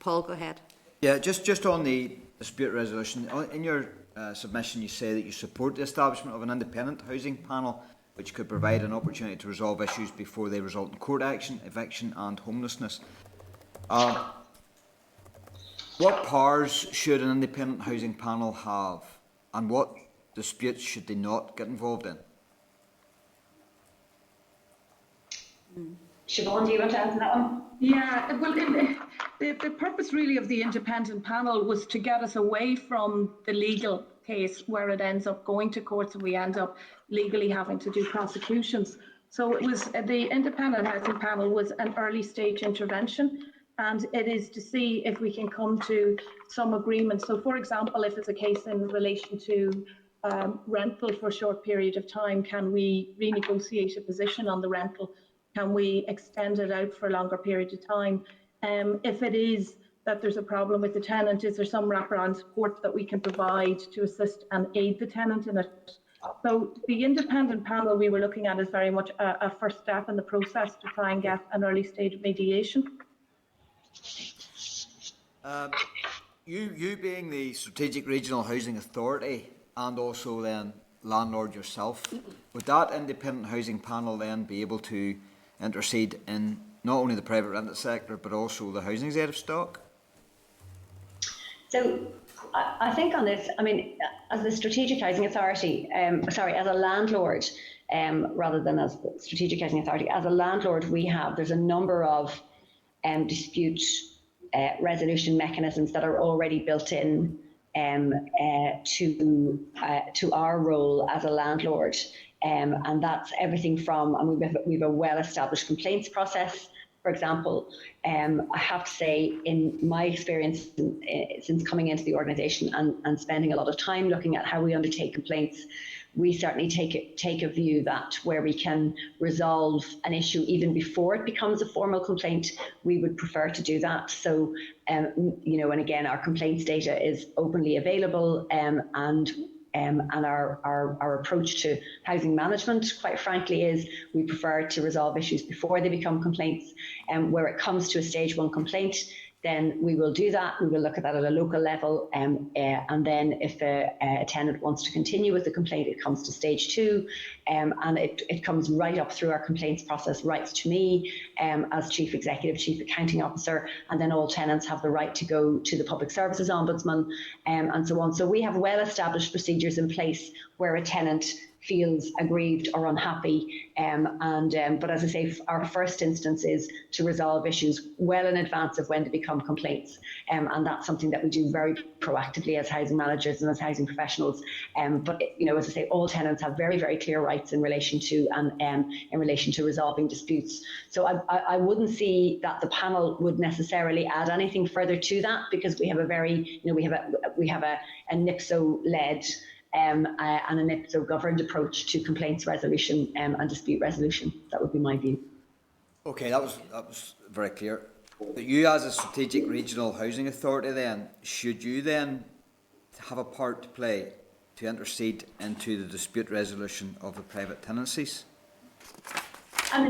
S1: Paul, go ahead.
S5: Yeah, just on the dispute resolution, in your submission you say that you support the establishment of an independent housing panel which could provide an opportunity to resolve issues before they result in court action, eviction and homelessness. What powers should an independent housing panel have, and what disputes should they not get involved in?
S4: Siobhan, do you want to answer that one?
S3: Yeah, well, the purpose really of the independent panel was to get us away from the legal case where it ends up going to courts and we end up legally having to do prosecutions. So it was the independent housing panel was an early stage intervention, and it is to see if we can come to some agreement. So, for example, if it's a case in relation to rental for a short period of time, can we renegotiate a position on the rental? Can we extend it out for a longer period of time? If it is that there's a problem with the tenant, is there some wraparound support that we can provide to assist and aid the tenant in it? So the independent panel we were looking at is very much a first step in the process to try and get an early stage mediation.
S5: You being the Strategic Regional Housing Authority and also then landlord yourself, would that independent housing panel then be able to intercede in not only the private rented sector but also the housing executive stock?
S4: So I think on this, I mean, as the Strategic Housing Authority, as a landlord, rather than as the Strategic Housing Authority, as a landlord, there's a number of dispute resolution mechanisms that are already built in to our role as a landlord. And that's everything from, and we have a well-established complaints process, for example. I have to say, in my experience since coming into the organisation and spending a lot of time looking at how we undertake complaints, we certainly take a view that where we can resolve an issue even before it becomes a formal complaint, we would prefer to do that. So, and again, our complaints data is openly available, and our approach to housing management, quite frankly, is we prefer to resolve issues before they become complaints. And where it comes to a stage 1 complaint, then we will do that. We will look at that at a local level. And then if a tenant wants to continue with the complaint, it comes to stage 2. And it comes right up through our complaints process, right to me as Chief Executive, Chief Accounting Officer. And then all tenants have the right to go to the Public Services Ombudsman and so on. So we have well-established procedures in place where a tenant feels aggrieved or unhappy. But as I say, our first instance is to resolve issues well in advance of when they become complaints. And that's something that we do very proactively as housing managers and as housing professionals. But as I say, all tenants have very, very clear rights in relation to resolving disputes. So I wouldn't see that the panel would necessarily add anything further to that, because we have a very, we have a NIPSO-led and an NIPSO-governed approach to complaints resolution and dispute resolution. That would be my view.
S5: Okay, that was very clear. But you, as a Strategic Regional Housing Authority, then should you then have a part to play to intercede into the dispute resolution of the private tenancies?
S4: As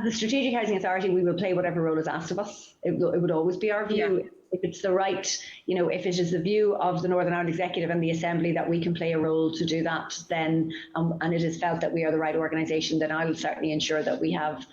S4: the Strategic Housing Authority, we will play whatever role is asked of us. It would always be our view. Yeah. If it's the right, if it is the view of the Northern Ireland Executive and the Assembly that we can play a role to do that, then, and it is felt that we are the right organisation, then I will certainly ensure that we have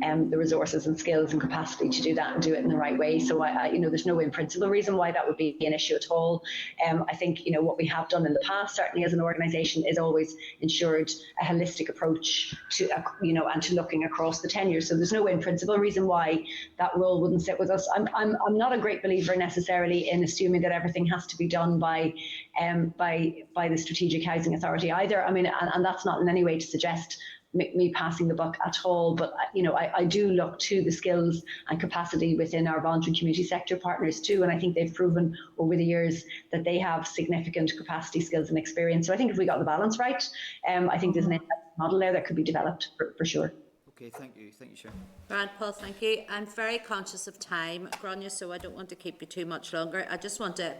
S4: the resources and skills and capacity to do that and do it in the right way. So there's no in principle reason why that would be an issue at all. I think, what we have done in the past, certainly as an organisation, is always ensured a holistic approach to, and to looking across the tenure. So there's no in principle reason why that role wouldn't sit with us. I'm not a great believer necessarily in assuming that everything has to be done by the Strategic Housing Authority either. I mean, and that's not in any way to suggest me passing the buck at all, but I do look to the skills and capacity within our voluntary community sector partners too, and I think they've proven over the years that they have significant capacity, skills and experience. So I think if we got the balance right, I think there's an model there that could be developed for sure.
S5: Okay, thank you, Sharon.
S1: Grant, Paul, thank you. I'm very conscious of time, Grania, so I don't want to keep you too much longer. I just want to,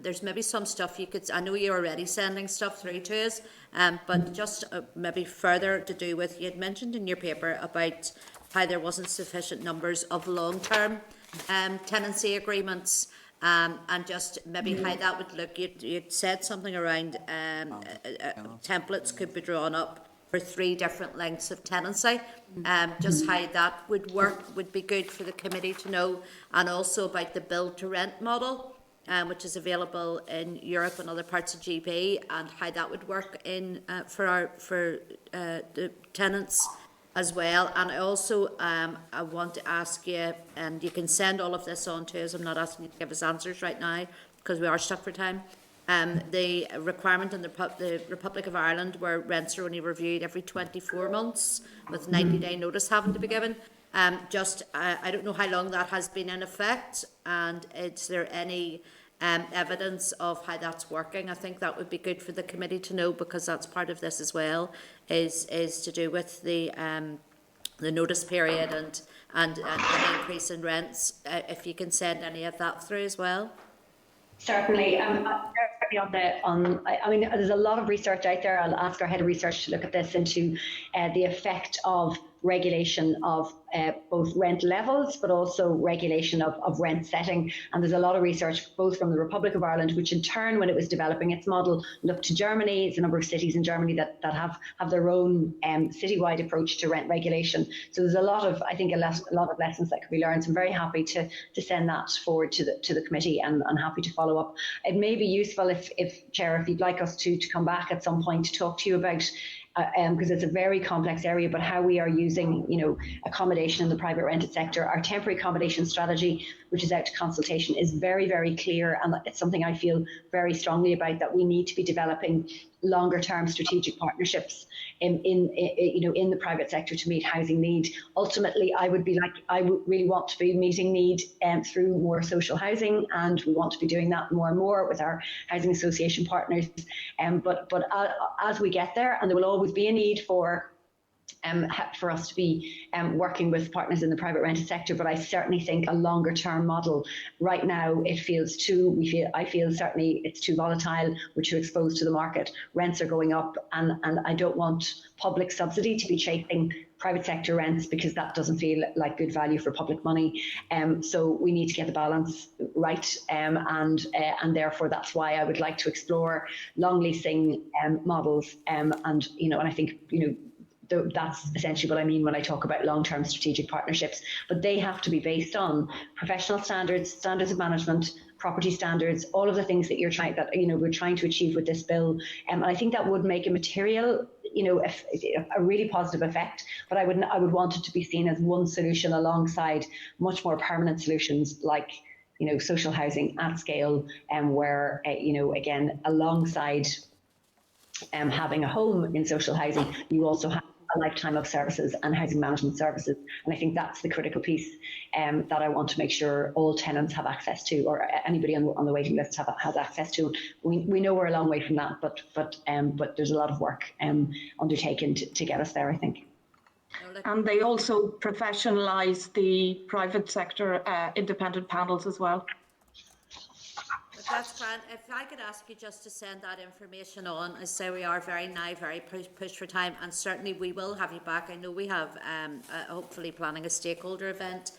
S1: there's maybe some stuff you could, I know you're already sending stuff through to us, but just maybe further to do with, you had mentioned in your paper about how there wasn't sufficient numbers of long-term tenancy agreements, and just maybe how that would look. You'd said something around templates could be drawn up for 3 different lengths of tenancy. Just how that would work would be good for the committee to know, and also about the build to rent model, which is available in Europe and other parts of GB, and how that would work in for the tenants as well. And also I want to ask you, and you can send all of this on to us, I'm not asking you to give us answers right now because we are stuck for time. The requirement in the Republic of Ireland where rents are only reviewed every 24 months with 90-day notice having to be given. I don't know how long that has been in effect, and is there any evidence of how that's working? I think that would be good for the committee to know, because that's part of this as well, is to do with the notice period and the increase in rents. If you can send any of that through as well.
S4: Certainly. I mean, there's a lot of research out there. I'll ask our head of research to look at this into the effect of regulation of both rent levels, but also regulation of rent setting. And there's a lot of research both from the Republic of Ireland, which in turn, when it was developing its model, looked to Germany. It's a number of cities in Germany that have their own citywide approach to rent regulation. So there's a lot of lessons that could be learned. So I'm very happy to send that forward to the committee, and happy to follow up. It may be useful if Chair, if you'd like us to come back at some point to talk to you about, because it's a very complex area, but how we are using, accommodation in the private rented sector. Our temporary accommodation strategy, which is out to consultation, is very, very clear, and it's something I feel very strongly about, that we need to be developing longer term strategic partnerships in the private sector to meet housing need. Ultimately, I would really want to be meeting need through more social housing, and we want to be doing that more and more with our housing association partners. But as we get there, and there will always be a need for us to be working with partners in the private rented sector, but I certainly think a longer term model right now, I feel certainly it's too volatile, we're too exposed to the market, rents are going up, and I don't want public subsidy to be chasing private sector rents, because that doesn't feel like good value for public money. So we need to get the balance right, and therefore that's why I would like to explore long leasing models, and I think that's essentially what I mean when I talk about long-term strategic partnerships. But they have to be based on professional standards, standards of management, property standards, all of the things that we're trying to achieve with this bill. And I think that would make a material, a really positive effect. But I would want it to be seen as one solution alongside much more permanent solutions like social housing at scale, and where again, alongside having a home in social housing, you also have a lifetime of services and housing management services. And I think that's the critical piece that I want to make sure all tenants have access to, or anybody on the waiting list has access to. We know we're a long way from that, but there's a lot of work undertaken to get us there, I think.
S3: And they also professionalise the private sector independent panels as well.
S1: That's grand. If I could ask you just to send that information on, I say we are very pushed for time, and certainly we will have you back. I know we have hopefully planning a stakeholder event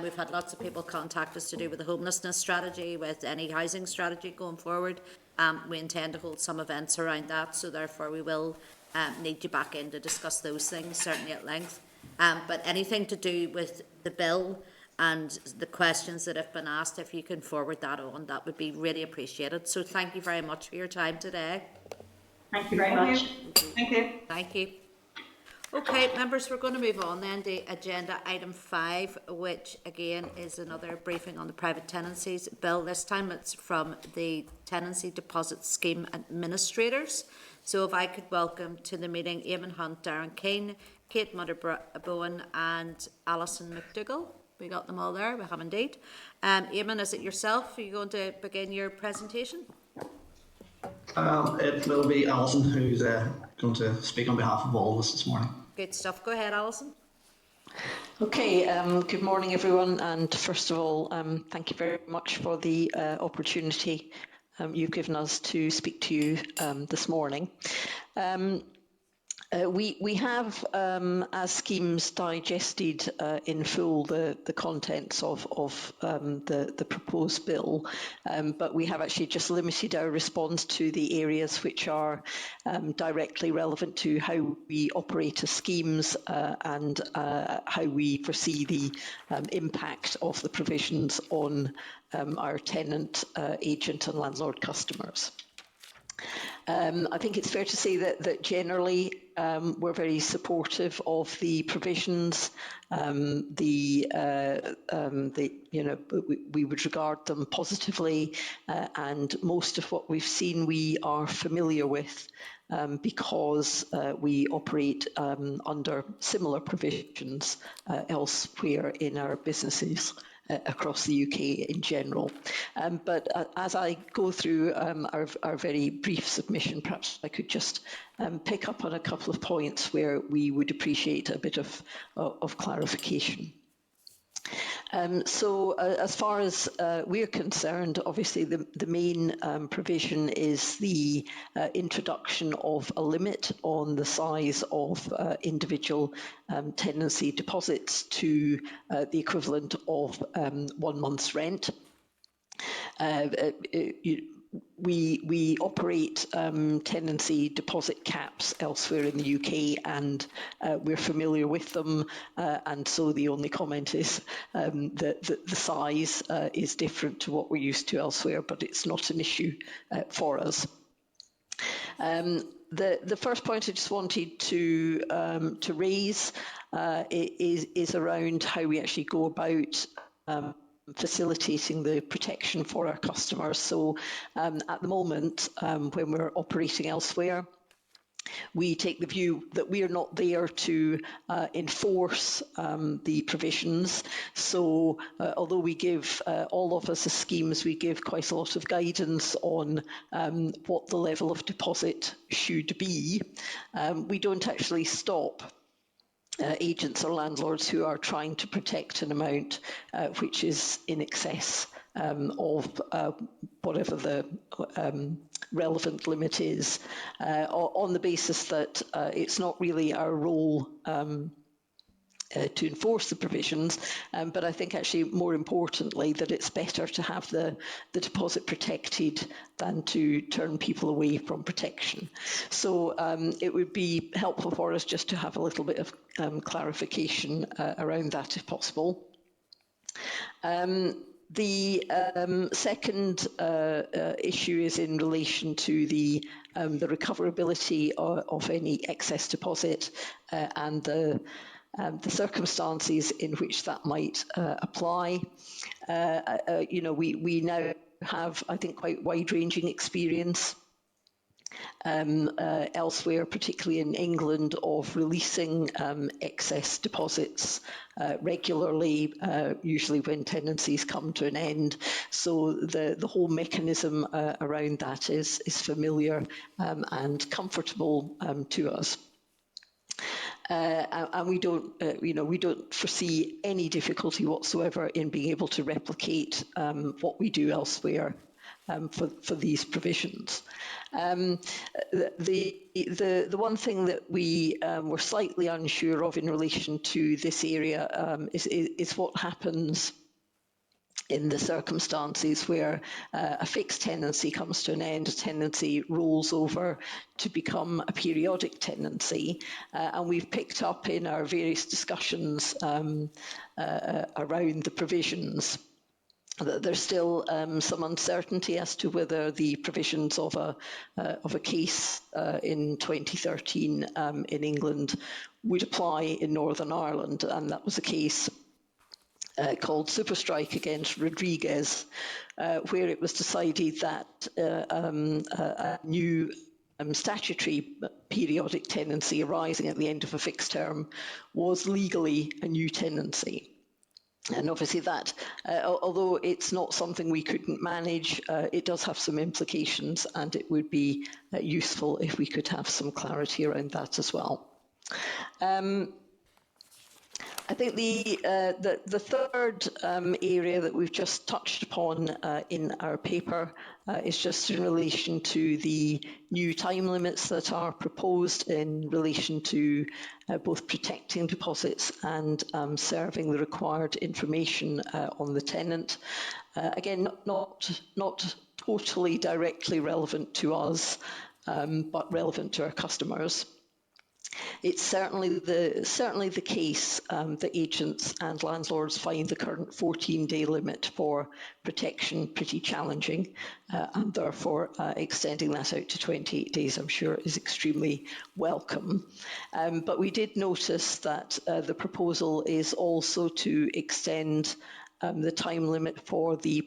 S1: We've had lots of people contact us to do with the homelessness strategy, with any housing strategy going forward. We intend to hold some events around that, so therefore we will need you back in to discuss those things, certainly at length. But anything to do with the bill and the questions that have been asked, if you can forward that on, that would be really appreciated. So thank you very much for your time today.
S4: Thank you very much.
S3: Thank you.
S1: Thank you. Okay, members, we're going to move on then to agenda item 5, which again is another briefing on the private tenancies bill. This time it's from the Tenancy Deposit Scheme Administrators. So if I could welcome to the meeting Eamon Hunt, Darren Keane, Kate Mutter-Bowen and Alison McDougall. We got them all there, we have indeed. Eamon, is it yourself? Are you going to begin your presentation?
S8: It will be Alison who's going to speak on behalf of all of us this morning.
S1: Good stuff. Go ahead, Alison.
S9: Okay, good morning everyone, and first of all, thank you very much for the opportunity you've given us to speak to you this morning. We have, as schemes, digested in full the contents of the proposed bill, but we have actually just limited our response to the areas which are directly relevant to how we operate as schemes and how we foresee the impact of the provisions on our tenant, agent and landlord customers. I think it's fair to say that generally we're very supportive of the provisions. We would regard them positively, and most of what we've seen we are familiar with because we operate under similar provisions elsewhere in our businesses across the UK in general. But as I go through our very brief submission, perhaps I could just pick up on a couple of points where we would appreciate a bit of clarification. So as far as we're concerned, obviously the main provision is the introduction of a limit on the size of individual tenancy deposits to the equivalent of 1 month's rent. We operate tenancy deposit caps elsewhere in the UK, and we're familiar with them, and so the only comment is that the size is different to what we're used to elsewhere, but it's not an issue for us. The first point I just wanted to raise is around how we actually go about facilitating the protection for our customers. So at the moment, when we're operating elsewhere, we take the view that we are not there to enforce the provisions. So although we give, all of us as schemes, we give quite a lot of guidance on what the level of deposit should be, we don't actually stop agents or landlords who are trying to protect an amount which is in excess of whatever the relevant limit is, on the basis that it's not really our role to enforce the provisions, but I think actually more importantly that it's better to have the deposit protected than to turn people away from protection. So it would be helpful for us just to have a little bit of clarification around that if possible. The second issue is in relation to the recoverability of any excess deposit and the circumstances in which that might apply. We now have, I think, quite wide-ranging experience elsewhere, particularly in England, of releasing excess deposits regularly, usually when tenancies come to an end. So the whole mechanism around that is familiar and comfortable to us. And we don't foresee any difficulty whatsoever in being able to replicate what we do elsewhere for these provisions. The one thing that we were slightly unsure of in relation to this area is what happens in the circumstances where a fixed tenancy comes to an end, a tenancy rolls over to become a periodic tenancy. And we've picked up in our various discussions around the provisions that there's still some uncertainty as to whether the provisions of a case in 2013 in England would apply in Northern Ireland, and that was a case called Superstrike against Rodriguez, where it was decided that a new statutory periodic tenancy arising at the end of a fixed term was legally a new tenancy. And obviously that, although it's not something we couldn't manage, it does have some implications, and it would be useful if we could have some clarity around that as well. I think the third area that we've just touched upon in our paper is just in relation to the new time limits that are proposed in relation to both protecting deposits and serving the required information on the tenant. Again, not totally directly relevant to us, but relevant to our customers. It's certainly the case that agents and landlords find the current 14-day limit for protection pretty challenging, and therefore extending that out to 28 days, I'm sure, is extremely welcome. But we did notice that the proposal is also to extend the time limit for the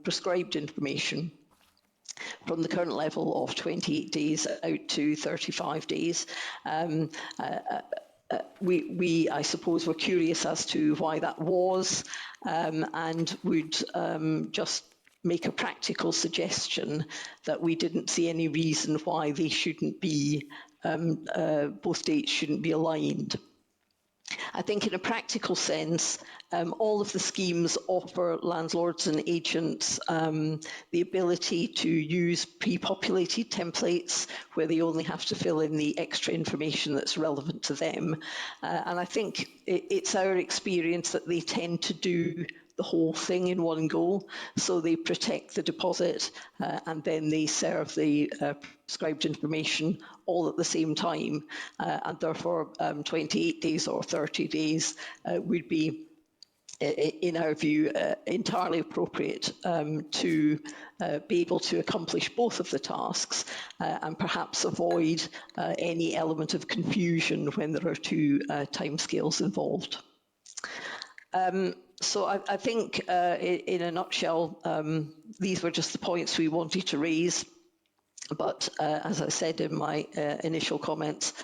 S9: prescribed information from the current level of 28 days out to 35 days. We, I suppose, were curious as to why that was, and would just make a practical suggestion that we didn't see any reason why they shouldn't be, both dates shouldn't be aligned. I think in a practical sense, all of the schemes offer landlords and agents the ability to use pre-populated templates where they only have to fill in the extra information that's relevant to them. And I think it's our experience that they tend to do the whole thing in one go. So they protect the deposit and then they serve the prescribed information all at the same time. And therefore 28 days or 30 days would be, in our view, entirely appropriate to be able to accomplish both of the tasks and perhaps avoid any element of confusion when there are two timescales involved. So I think in a nutshell, these were just the points we wanted to raise. But as I said in my initial comments,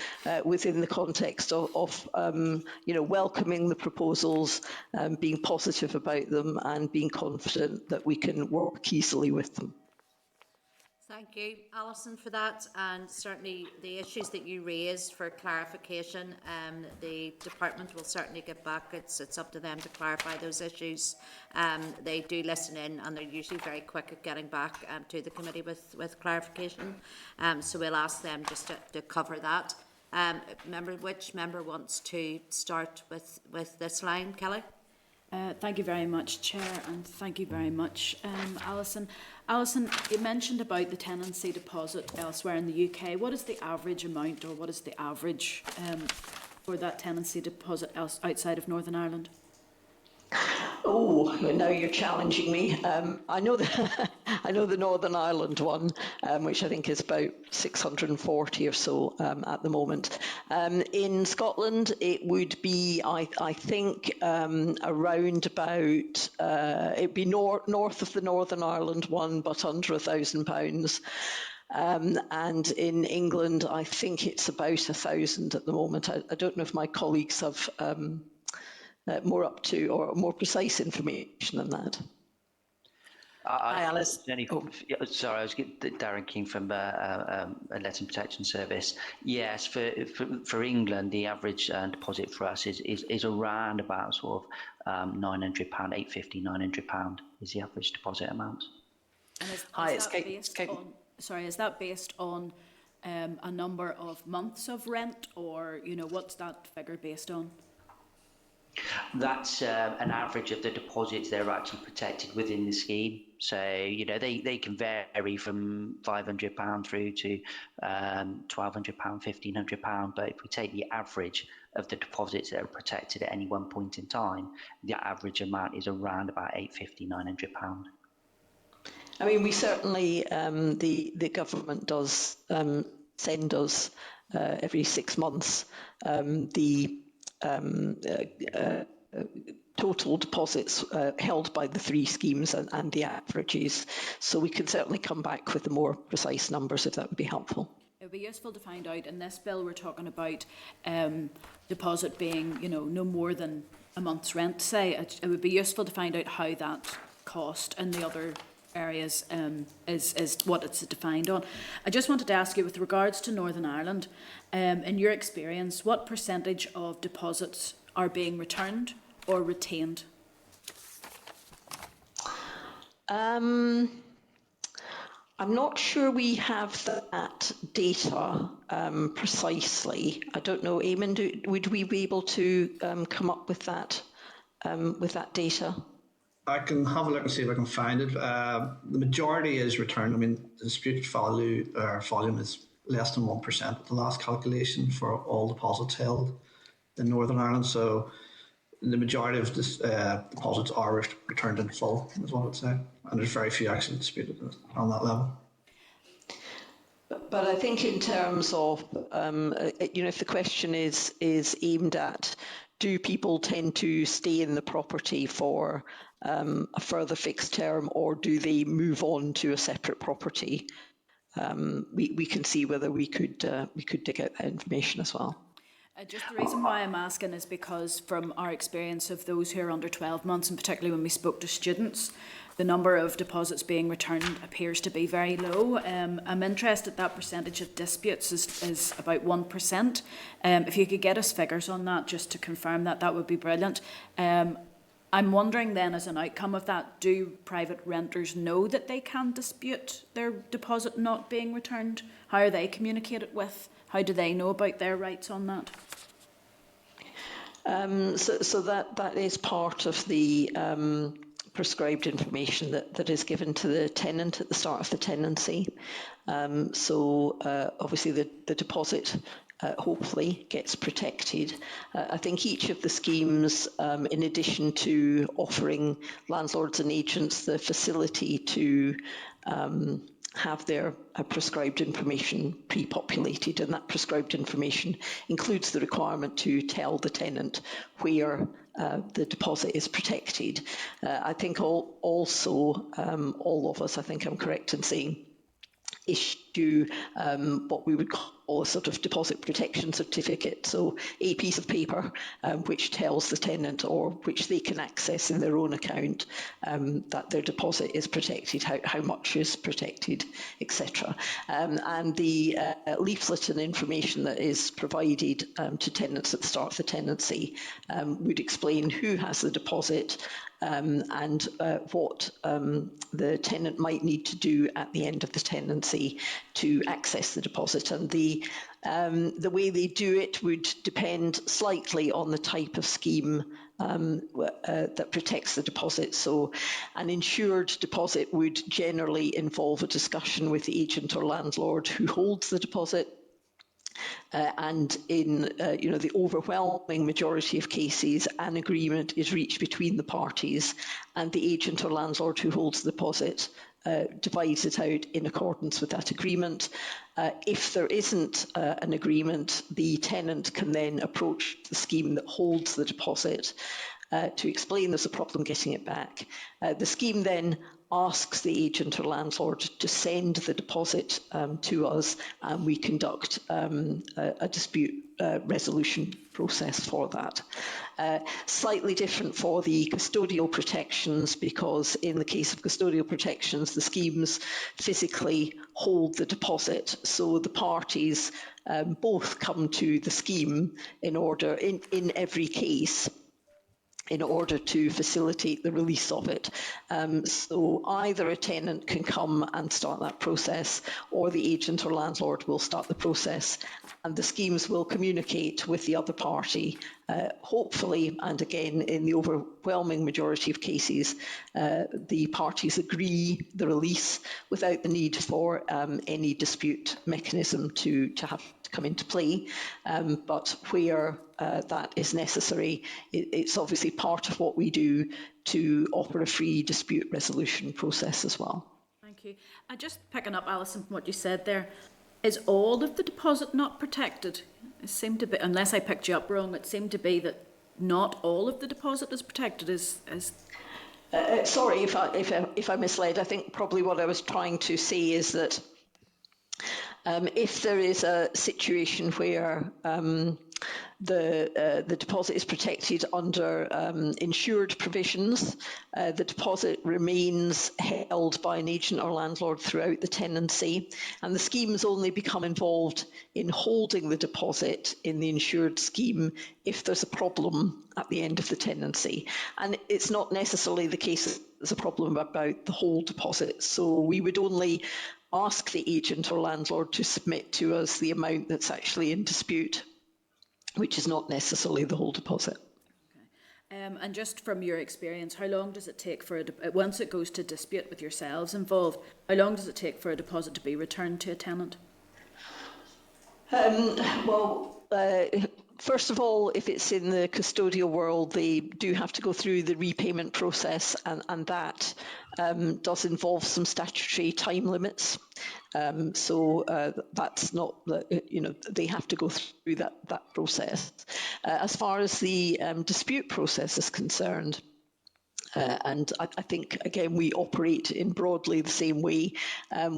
S9: within the context of welcoming the proposals, being positive about them, and being confident that we can work easily with them.
S1: Thank you, Alison, for that, and certainly the issues that you raised for clarification, the department will certainly get back. It's up to them to clarify those issues. They do listen in, and they're usually very quick at getting back to the committee with clarification. So we'll ask them just to cover that. Which member wants to start with this line, Kelly?
S2: Thank you very much, Chair, and thank you very much, Alison. Alison, you mentioned about the tenancy deposit elsewhere in the UK. What is the average amount, or what is the average for that tenancy deposit outside of Northern Ireland?
S9: Oh, now you're challenging me. I know the Northern Ireland one, which I think is about 640 or so at the moment. In Scotland, it would be, I think, around about, it'd be north of the Northern Ireland one, but under £1,000. And in England, I think it's about 1,000 at the moment. I don't know if my colleagues have more up to or more precise information than that.
S10: Hi, Alice. Sorry, I was Darren King from a Letting Protection Service. Yes, for England, the average deposit for us is around about sort of £900, £850, £900 is the average deposit amount.
S2: And is
S9: Hi, it's
S2: that
S9: Kate.
S2: based on, sorry, is that based on a number of months of rent, or, you know, what's that figure based on?
S10: That's an average of the deposits that are actually protected within the scheme. So, you know, they can vary from £500 through to £1,200, £1,500. But if we take the average of the deposits that are protected at any one point in time, the average amount is around about £850, £900.
S9: I mean, we certainly, the government does send us every 6 months the total deposits held by the three schemes and the averages. So we can certainly come back with the more precise numbers if that would be helpful.
S2: It would be useful to find out, in this bill we're talking about deposit being, you know, no more than a month's rent, say. It would be useful to find out how that cost and the other areas is what it's defined on. I just wanted to ask you, with regards to Northern Ireland, in your experience, what percentage of deposits are being returned or retained?
S9: I'm not sure we have that data precisely. I don't know, Eamon, would we be able to come up with that data?
S8: I can have a look and see if I can find it. The majority is returned. I mean, the disputed value or volume is less than 1%. The last calculation for all deposits held in Northern Ireland. So the majority of this, deposits are returned in full, is what I'd say. And there's very few actually disputed on that level.
S9: But I think in terms of, you know, if the question is aimed at, do people tend to stay in the property for a further fixed term, or do they move on to a separate property? We can see whether we could dig out that information as well.
S2: Just the reason why I'm asking is because from our experience of those who are under 12 months, and particularly when we spoke to students, the number of deposits being returned appears to be very low. I'm interested that percentage of disputes is about 1%. If you could get us figures on that just to confirm that, that would be brilliant. I'm wondering then, as an outcome of that, do private renters know that they can dispute their deposit not being returned? How are they communicated with? How do they know about their rights on that?
S9: So that is part of the prescribed information that is given to the tenant at the start of the tenancy. Obviously the deposit hopefully gets protected. I think each of the schemes, in addition to offering landlords and agents the facility to have their prescribed information pre-populated, and that prescribed information includes the requirement to tell the tenant where the deposit is protected. I think also all of us, I think I'm correct in saying, issue what we would call a sort of deposit protection certificate, so a piece of paper which tells the tenant, or which they can access in their own account, that their deposit is protected, how much is protected, etc. And the leaflet and information that is provided to tenants at the start of the tenancy would explain who has the deposit, and what the tenant might need to do at the end of the tenancy to access the deposit. And the way they do it would depend slightly on the type of scheme that protects the deposit. So an insured deposit would generally involve a discussion with the agent or landlord who holds the deposit. And in the overwhelming majority of cases, an agreement is reached between the parties, and the agent or landlord who holds the deposit divides it out in accordance with that agreement. If there isn't an agreement, the tenant can then approach the scheme that holds the deposit to explain there's a problem getting it back. The scheme then asks the agent or landlord to send the deposit to us, and we conduct a dispute resolution process for that. Slightly different for the custodial protections, because in the case of custodial protections, the schemes physically hold the deposit, so the parties both come to the scheme in order, in every case, in order to facilitate the release of it. So either a tenant can come and start that process, or the agent or landlord will start the process, and the schemes will communicate with the other party. Hopefully, and again, in the overwhelming majority of cases, the parties agree the release without the need for any dispute mechanism to have to come into play. But where that is necessary, it's obviously part of what we do to offer a free dispute resolution process as well.
S2: Thank you. And just picking up, Alison, from what you said there, is all of the deposit not protected? It seemed to be, unless I picked you up wrong, it seemed to be that not all of the deposit is protected.
S9: Sorry if I misled. I think probably what I was trying to say is that if there is a situation where the deposit is protected under insured provisions, the deposit remains held by an agent or landlord throughout the tenancy, and the schemes only become involved in holding the deposit in the insured scheme if there's a problem at the end of the tenancy. And it's not necessarily the case that there's a problem about the whole deposit. So we would only ask the agent or landlord to submit to us the amount that's actually in dispute, which is not necessarily the whole deposit.
S2: Okay. And just from your experience, how long does it take for once it goes to dispute with yourselves involved, how long does it take for a deposit to be returned to a tenant?
S9: First of all, if it's in the custodial world, they do have to go through the repayment process, and that does involve some statutory time limits. So that's not, they have to go through that process. As far as the dispute process is concerned, and I think, again, we operate in broadly the same way.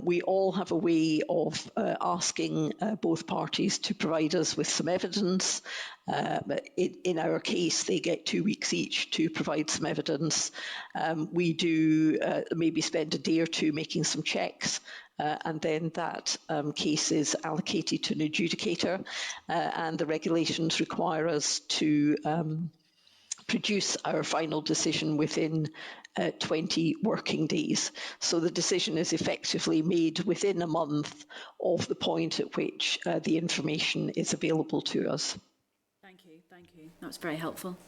S9: We all have a way of asking both parties to provide us with some evidence. In our case, they get 2 weeks each to provide some evidence. We do maybe spend a day or two making some checks. And then that case is allocated to an adjudicator, and the regulations require us to produce our final decision within 20 working days. So the decision is effectively made within a month of the point at which the information is available to us.
S2: Thank you. That's very helpful.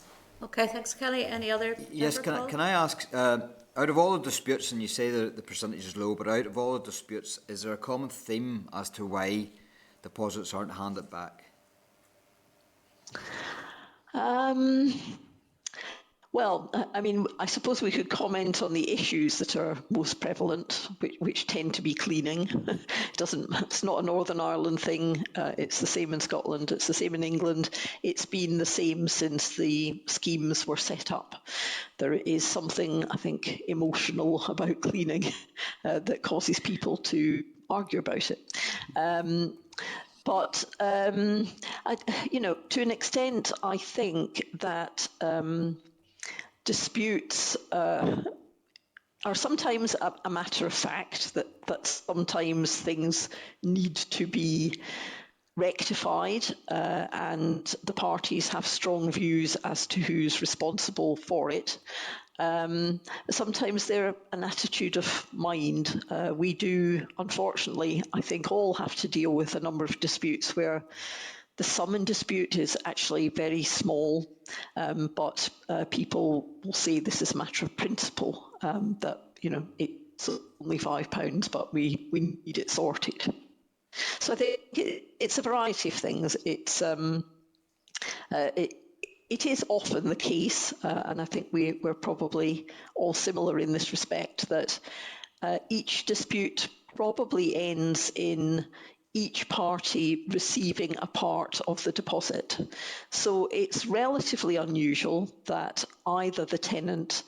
S1: Okay, thanks, Kelly. Any other?
S5: Yes, can I ask, out of all the disputes, and you say that the percentage is low, but out of all the disputes, is there a common theme as to why deposits aren't handed back?
S9: Well, I mean, I suppose we could comment on the issues that are most prevalent, which tend to be cleaning. It's not a Northern Ireland thing. It's the same in Scotland. It's the same in England. It's been the same since the schemes were set up. There is something, I think, emotional about cleaning that causes people to argue about it. But to an extent, I think that disputes are sometimes a matter of fact, that sometimes things need to be rectified, and the parties have strong views as to who's responsible for it. Sometimes they're an attitude of mind. We do, unfortunately, I think, all have to deal with a number of disputes where the sum in dispute is actually very small, but people will say this is a matter of principle, that, it's only £5, but we need it sorted. So I think it's a variety of things. It is often the case, and I think we're probably all similar in this respect, that each dispute probably ends in each party receiving a part of the deposit. So it's relatively unusual that either the tenant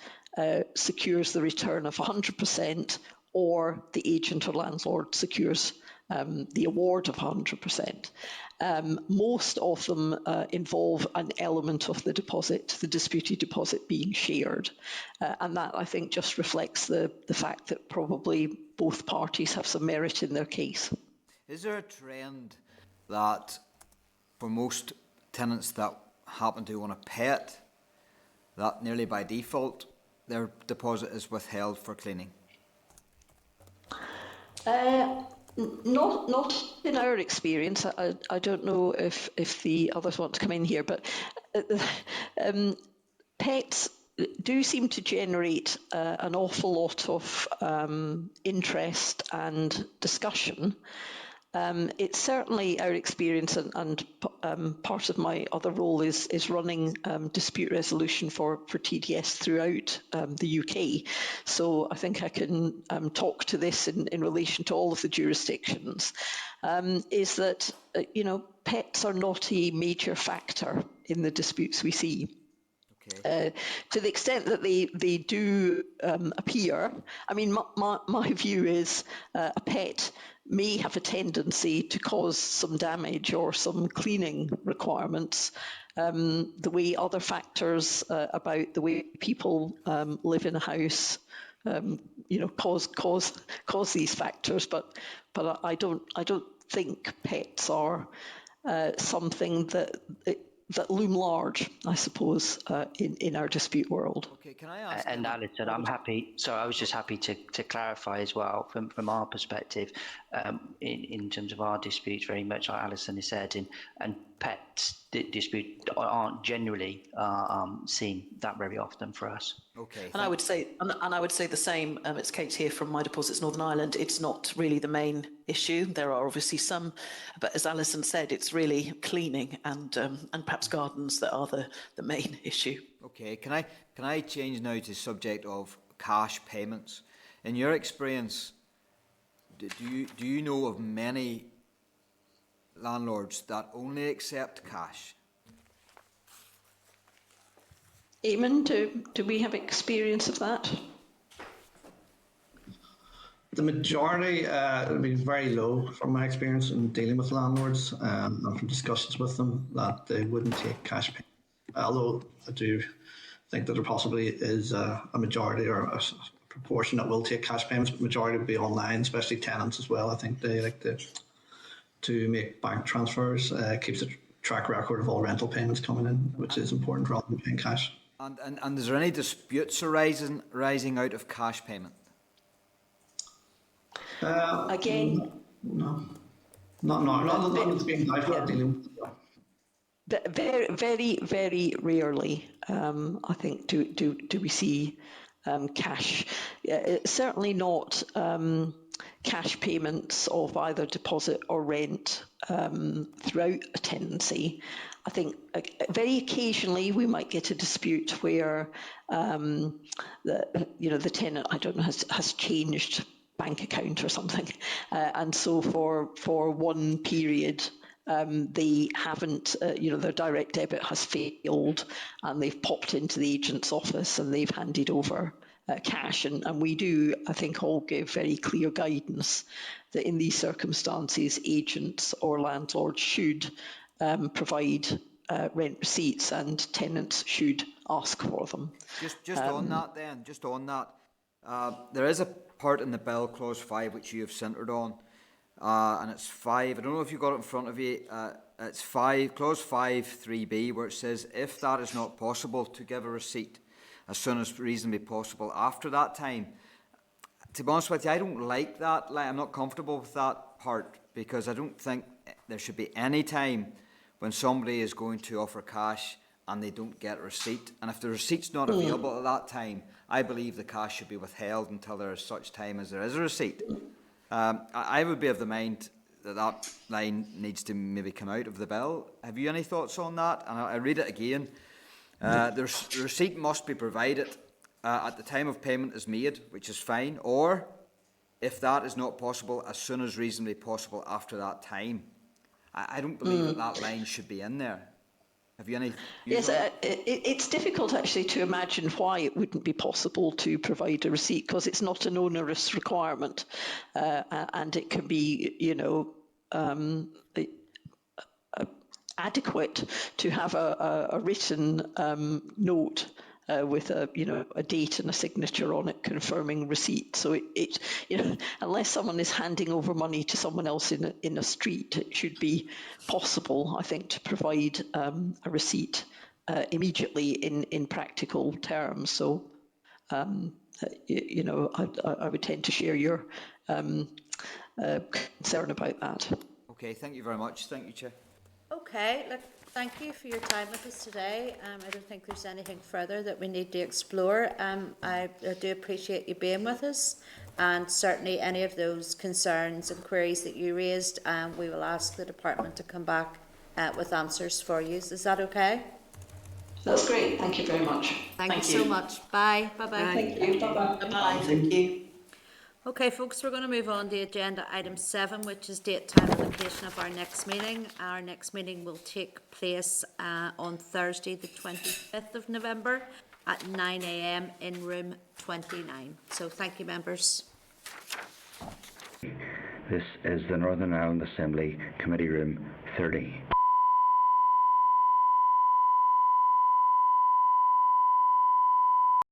S9: secures the return of 100% or the agent or landlord secures the award of 100%. Most of them involve an element of the deposit, the disputed deposit, being shared. And that, I think, just reflects the fact that probably both parties have some merit in their case.
S5: Is there a trend that for most tenants that happen to want to pay it, that nearly by default their deposit is withheld for cleaning?
S9: Not in our experience. I don't know if the others want to come in here, but pets do seem to generate an awful lot of interest and discussion. It's certainly our experience, and part of my other role is running dispute resolution for TDS throughout the UK. So I think I can talk to this in relation to all of the jurisdictions, is that, pets are not a major factor in the disputes we see.
S5: Okay.
S9: To the extent that they do appear, I mean, my view is a pet may have a tendency to cause some damage or some cleaning requirements, the way other factors about the way people live in a house, cause these factors. But I don't think pets are something that loom large, I suppose, in our dispute world.
S5: Okay, can I ask?
S10: And Alison, I'm happy. So I was just happy to clarify as well from our perspective, in terms of our disputes, very much like Alison has said, and pets disputes aren't generally seen that very often for us.
S5: Okay.
S11: And I would say the same. It's Kate here from My Deposits Northern Ireland. It's not really the main issue. There are obviously some, but as Alison said, it's really cleaning and perhaps gardens that are the main issue.
S5: Okay. Can I change now to the subject of cash payments? In your experience, do you know of many landlords that only accept cash?
S9: Eamon, do we have experience of that?
S8: The majority would be very low from my experience in dealing with landlords and from discussions with them, that they wouldn't take cash payments. Although I do think that there possibly is a majority or a proportion that will take cash payments, but the majority would be online, especially tenants as well. I think they like to make bank transfers, keeps a track record of all rental payments coming in, which is important rather than paying cash.
S5: And is there any disputes arising out of cash payment?
S9: Again,
S8: no, not that's being dealing with.
S9: very, very, very rarely, I think, do we see cash. Certainly not cash payments of either deposit or rent throughout a tenancy. I think very occasionally we might get a dispute where the tenant, I don't know, has changed bank account or something, and so for one period they haven't, their direct debit has failed, and they've popped into the agent's office and they've handed over cash, and we do, I think, all give very clear guidance that in these circumstances agents or landlords should provide rent receipts, and tenants should ask for them.
S5: Just on that, there is a part in the bill, clause 5, which you have centred on, and it's 5. I don't know if you've got it in front of you. It's 5, clause 5, 3b, where it says, if that is not possible, to give a receipt as soon as reasonably possible after that time. To be honest with you, I don't like that. I'm not comfortable with that part, because I don't think there should be any time when somebody is going to offer cash and they don't get a receipt. And if the receipt's not available at that time, I believe the cash should be withheld until there is such time as there is a receipt. I would be of the mind that line needs to maybe come out of the bill. Have you any thoughts on that? And I read it again. The receipt must be provided at the time of payment is made, which is fine, or if that is not possible, as soon as reasonably possible after that time. I don't believe that line should be in there. Have you any?
S9: Yes, it's difficult actually to imagine why it wouldn't be possible to provide a receipt, because it's not an onerous requirement, and it can be, adequate to have a written note with a date and a signature on it confirming receipt. So it unless someone is handing over money to someone else in a street, it should be possible, I think, to provide a receipt immediately in practical terms. So, I would tend to share your concern about that.
S5: Okay, thank you very much. Thank you, Chair.
S1: Okay, look, thank you for your time with us today. I don't think there's anything further that we need to explore. I do appreciate you being with us, and certainly any of those concerns and queries that you raised, we will ask the department to come back with answers for you. Is that okay?
S9: That's great. Thank you very much.
S1: Thank you so much. Bye. Bye-bye.
S9: Thank you. Bye-bye. Bye. Thank you.
S1: Okay, folks, we're going to move on to agenda item 7, which is date, time and location of our next meeting. Our next meeting will take place on Thursday, the 25th of November at 9 a.m. in room 29. So thank you, members.
S12: This is the Northern Ireland Assembly Committee Room 30.